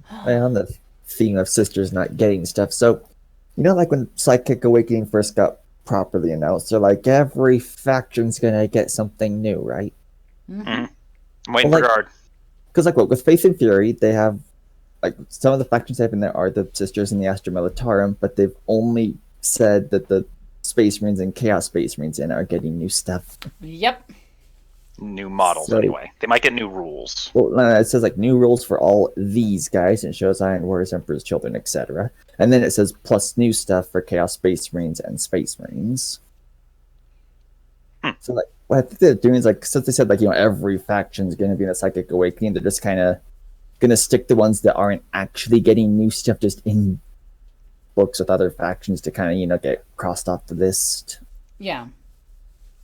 On the theme of sisters not getting stuff, so like when Psychic Awakening first got properly announced, they're like every faction's gonna get something new, right? I'm waiting for guard. Because with Faith and Fury, they have some of the factions that have been there are the sisters in the Astra Militarum, but they've only said that the Space Marines and Chaos Space Marines are getting new stuff. Yep. New models anyway. They might get new rules. Well, it says new rules for all these guys, and it shows Iron Warriors, Emperor's Children, etc. And then it says plus new stuff for Chaos Space Marines and Space Marines. So what I think they're doing is since they said every faction is going to be in a Psychic Awakening, they're just kind of going to stick the ones that aren't actually getting new stuff just in books with other factions to kind of get crossed off the list. Yeah.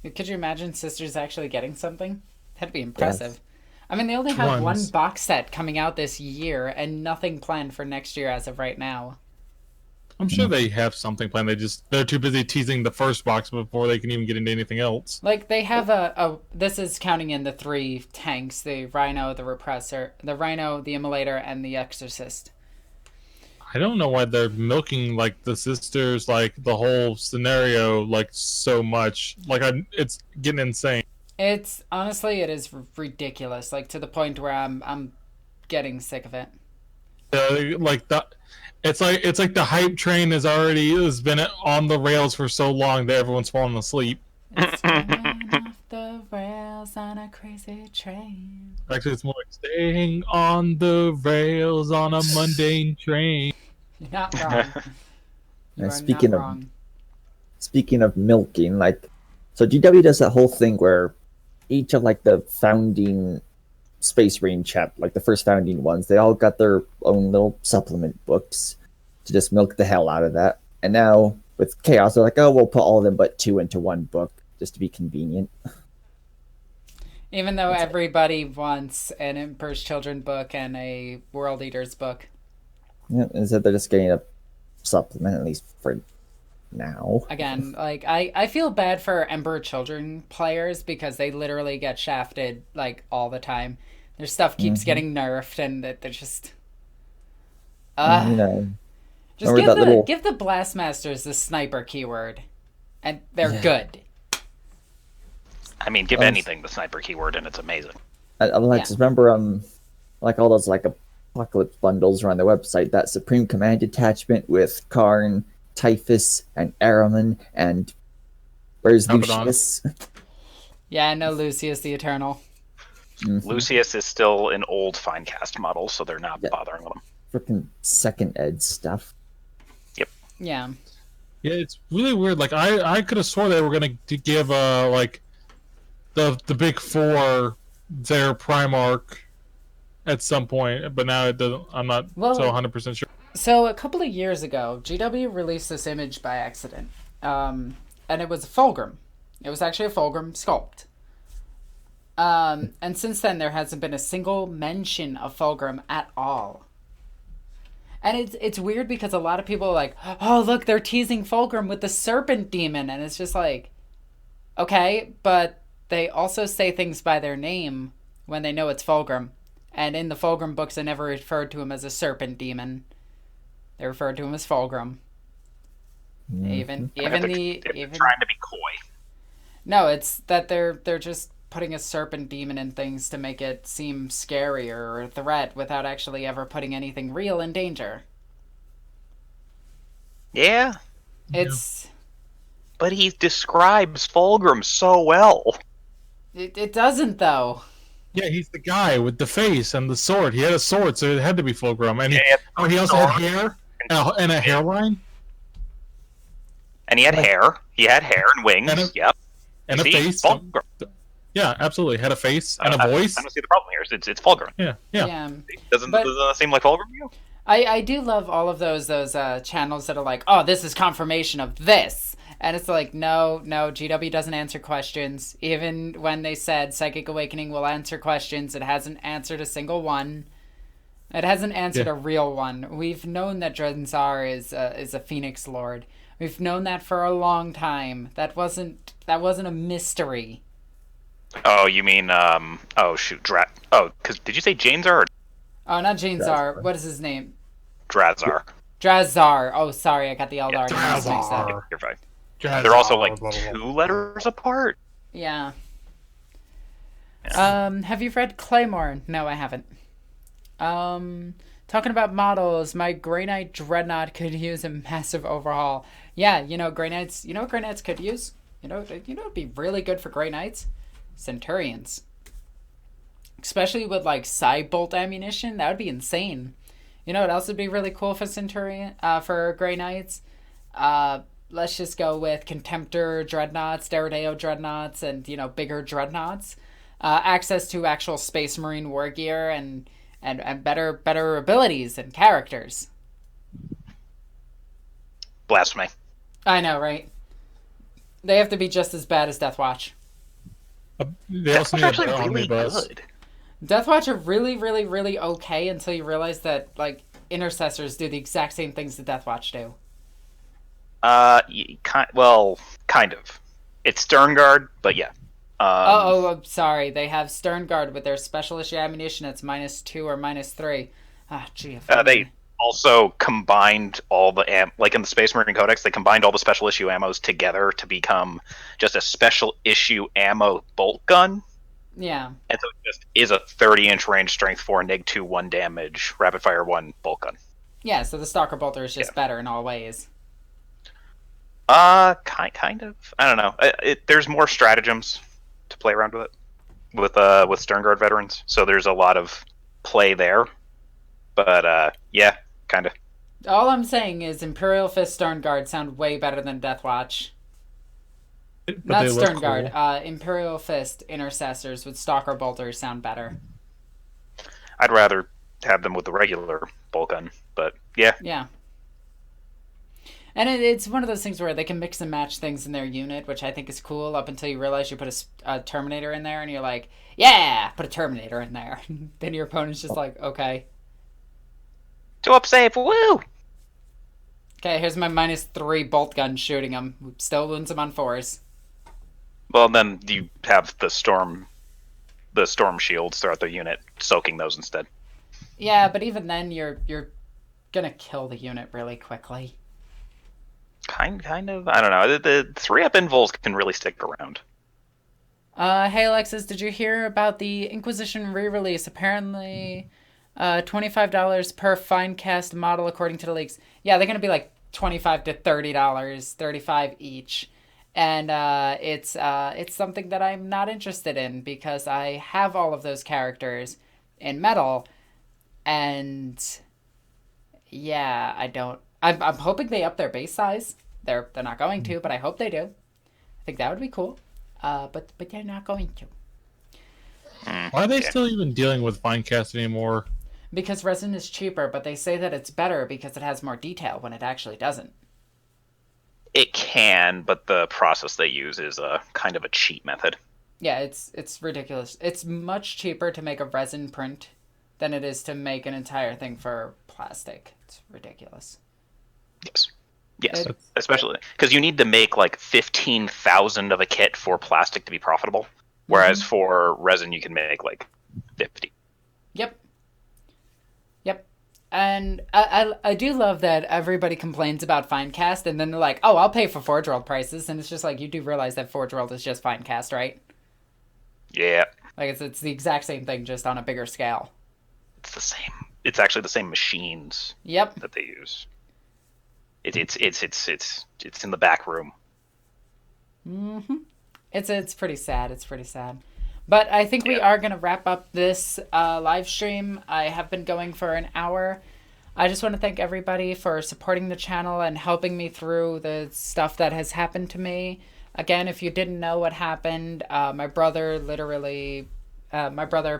Could you imagine sisters actually getting something? That'd be impressive. Yes. I mean, they only have one box set coming out this year and nothing planned for next year as of right now. I'm sure they have something planned. They're too busy teasing the first box before they can even get into anything else. They have this is counting in the 3 tanks, the Rhino, the Repressor, the Rhino, the Immolator, and the Exorcist. I don't know why they're milking the sisters, the whole scenario so much. It's getting insane. It's honestly, it is ridiculous. To the point where I'm getting sick of it. It's like the hype train has been on the rails for so long that everyone's falling asleep. It's off the rails on a crazy train. Actually, it's more like staying on the rails on a mundane train. You're not wrong. And speaking of milking, so GW does that whole thing where each of the founding Space Marine the first founding ones, they all got their own little supplement books to just milk the hell out of that. And now with Chaos, they're oh, we'll put all of them but 2 into one book just to be convenient. Even though everybody wants an Emperor's Children book and a World Eaters book. Yeah, instead they're just getting a supplement, at least for now. Again, I feel bad for Emperor Children players because they literally get shafted all the time. Their stuff keeps getting nerfed, and they're just just give the Blastmasters the sniper keyword, and they're good. I mean, give anything the sniper keyword, and it's amazing. Remember all those Apocalypse bundles are on the website. That Supreme Command detachment with Karn, Typhus, and Araman, and where's Lucius? Yeah, I know Lucius the Eternal. Lucius is still an old Finecast model, so they're not bothering with him. Freaking second ed stuff. Yep. Yeah. Yeah, it's really weird. I could have swore they were gonna give the big 4 their Primarch at some point, but now it doesn't. I'm not so 100% sure. So a couple of years ago, GW released this image by accident, and it was a Fulgrim. It was actually a Fulgrim sculpt. And since then, there hasn't been a single mention of Fulgrim at all. And it's weird because a lot of people are like, oh look, they're teasing Fulgrim with the serpent demon, and it's just like, okay, but they also say things by their name when they know it's Fulgrim. And in the Fulgrim books, they never referred to him as a serpent demon. They referred to him as Fulgrim. Even They're trying to be coy. No, it's that they're just putting a serpent demon in things to make it seem scarier or a threat without actually ever putting anything real in danger. Yeah, But he describes Fulgrim so well. it doesn't though. Yeah, he's the guy with the face and the sword. He had a sword, so it had to be Fulgrim. And he also had hair and a hairline. And he had hair. He had hair and wings. And a face. Fulgrim. Yeah, absolutely. Had a face and a voice. I don't see the problem here. It's Fulgrim. Yeah. Doesn't that seem like Fulgrim to you? I do love all of those channels that are like, oh, this is confirmation of this. And it's like, no, GW doesn't answer questions. Even when they said Psychic Awakening will answer questions, it hasn't answered a single one. It hasn't answered a real one. We've known that Drenzar is a Phoenix Lord. We've known that for a long time. That wasn't a mystery. Oh, you mean because did you say Janezar or Oh, not Janezar. What is his name? Drazar? Drazar. Oh, sorry, I got the Eldar names mixed up. Drazar. You're fine. Drazar. They're also like 2 letters apart. Yeah. Have you read Claymore? No, I haven't. Talking about models, my Grey Knight Dreadnought could use a massive overhaul. Yeah, Grey Knights. You know what Grey Knights could use? It'd be really good for Grey Knights? Centurions. Especially with like side bolt ammunition, that would be insane. You know what else would be really cool for for Grey Knights? Let's just go with Contemptor Dreadnoughts, Deredeo Dreadnoughts, and bigger Dreadnoughts. Access to actual Space Marine war gear and better abilities and characters. Blasphemy. I know, right? They have to be just as bad as Deathwatch. They also need actually a really omnibus. good. Deathwatch are really, really, really okay until you realize that like intercessors do the exact same things that Deathwatch do. Kind of. It's Sternguard, but yeah. I'm sorry. They have Sternguard with their special issue ammunition. It's -2 or -3. Ah, gee. They also combined all the like in the Space Marine Codex, they combined all the special issue ammos together to become just a special issue ammo bolt gun. Yeah. And so it just is a 30-inch range, strength 4, neg 2, 1 damage, rapid fire 1 bolt gun. Yeah, so the Stalker Bolter is just better in all ways. Kind of. I don't know. There's more stratagems to play around with it with Sternguard veterans, so there's a lot of play there. But yeah, kind of. All I'm saying is Imperial Fist Sternguard sound way better than Deathwatch. Not Sternguard. Cool. Imperial Fist Intercessors with Stalker Bolters sound better. I'd rather have them with the regular bolt gun, but yeah. Yeah. And it's one of those things where they can mix and match things in their unit, which I think is cool, up until you realize you put a Terminator in there, and you're like, yeah, put a Terminator in there. Then your opponent's just like, okay. 2-up save, woo! Okay, here's my -3 bolt gun shooting him. Still wounds him on 4s. Well, then you have the storm shields throughout the unit, soaking those instead. Yeah, but even then, you're gonna kill the unit really quickly. Kind of. I don't know. The 3-up invols can really stick around. Hey Alexis, did you hear about the Inquisition re-release? Apparently, $25 per Finecast model, according to the leaks. Yeah, they're gonna be like $25 to $30, $35 each, and it's something that I'm not interested in because I have all of those characters in metal, and yeah, I don't. I'm hoping they up their base size. They're not going to, but I hope they do. I think that would be cool. But they're not going to. Why are they still even dealing with Finecast anymore? Because resin is cheaper, but they say that it's better because it has more detail when it actually doesn't. It can, but the process they use is a kind of a cheat method. Yeah, it's ridiculous. It's much cheaper to make a resin print than it is to make an entire thing for plastic. It's ridiculous. Yes. Yes. It- Especially because you need to make like 15,000 of a kit for plastic to be profitable, whereas for resin you can make like 50. Yep. Yep. And I do love that everybody complains about Finecast, and then they're like, oh, I'll pay for Forge World prices. And it's just like, you do realize that Forge World is just Finecast, right? Yeah. Like, it's the exact same thing, just on a bigger scale. It's the same. It's actually the same machines Yep. that they use. It's in the back room. It's pretty sad. It's pretty sad. But I think we are going to wrap up this live stream. I have been going for an hour. I just want to thank everybody for supporting the channel and helping me through the stuff that has happened to me. Again, if you didn't know what happened, my brother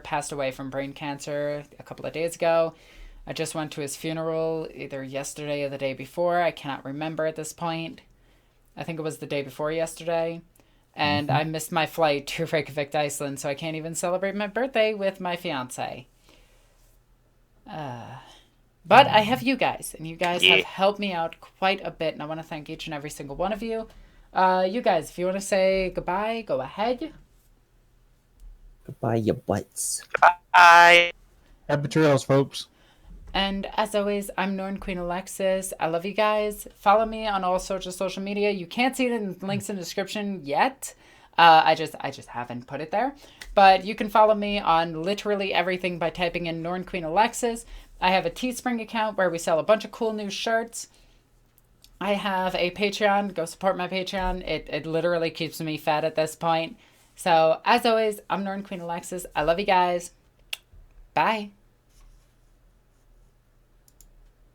passed away from brain cancer a couple of days ago. I just went to his funeral either yesterday or the day before. I cannot remember at this point. I think it was the day before yesterday. And I missed my flight to Reykjavik, Iceland, so I can't even celebrate my birthday with my fiance. But I have you guys, and you guys have helped me out quite a bit, and I want to thank each and every single one of you. You guys, if you want to say goodbye, go ahead. Goodbye, your butts. I Happy trails, folks. And as always, I'm Norn Queen Alexis. I love you guys. Follow me on all sorts of social media. You can't see it in the links in the description yet. I just haven't put it there. But you can follow me on literally everything by typing in Norn Queen Alexis. I have a Teespring account where we sell a bunch of cool new shirts. I have a Patreon. Go support my Patreon. It literally keeps me fed at this point. So, as always, I'm Norn Queen Alexis. I love you guys. Bye.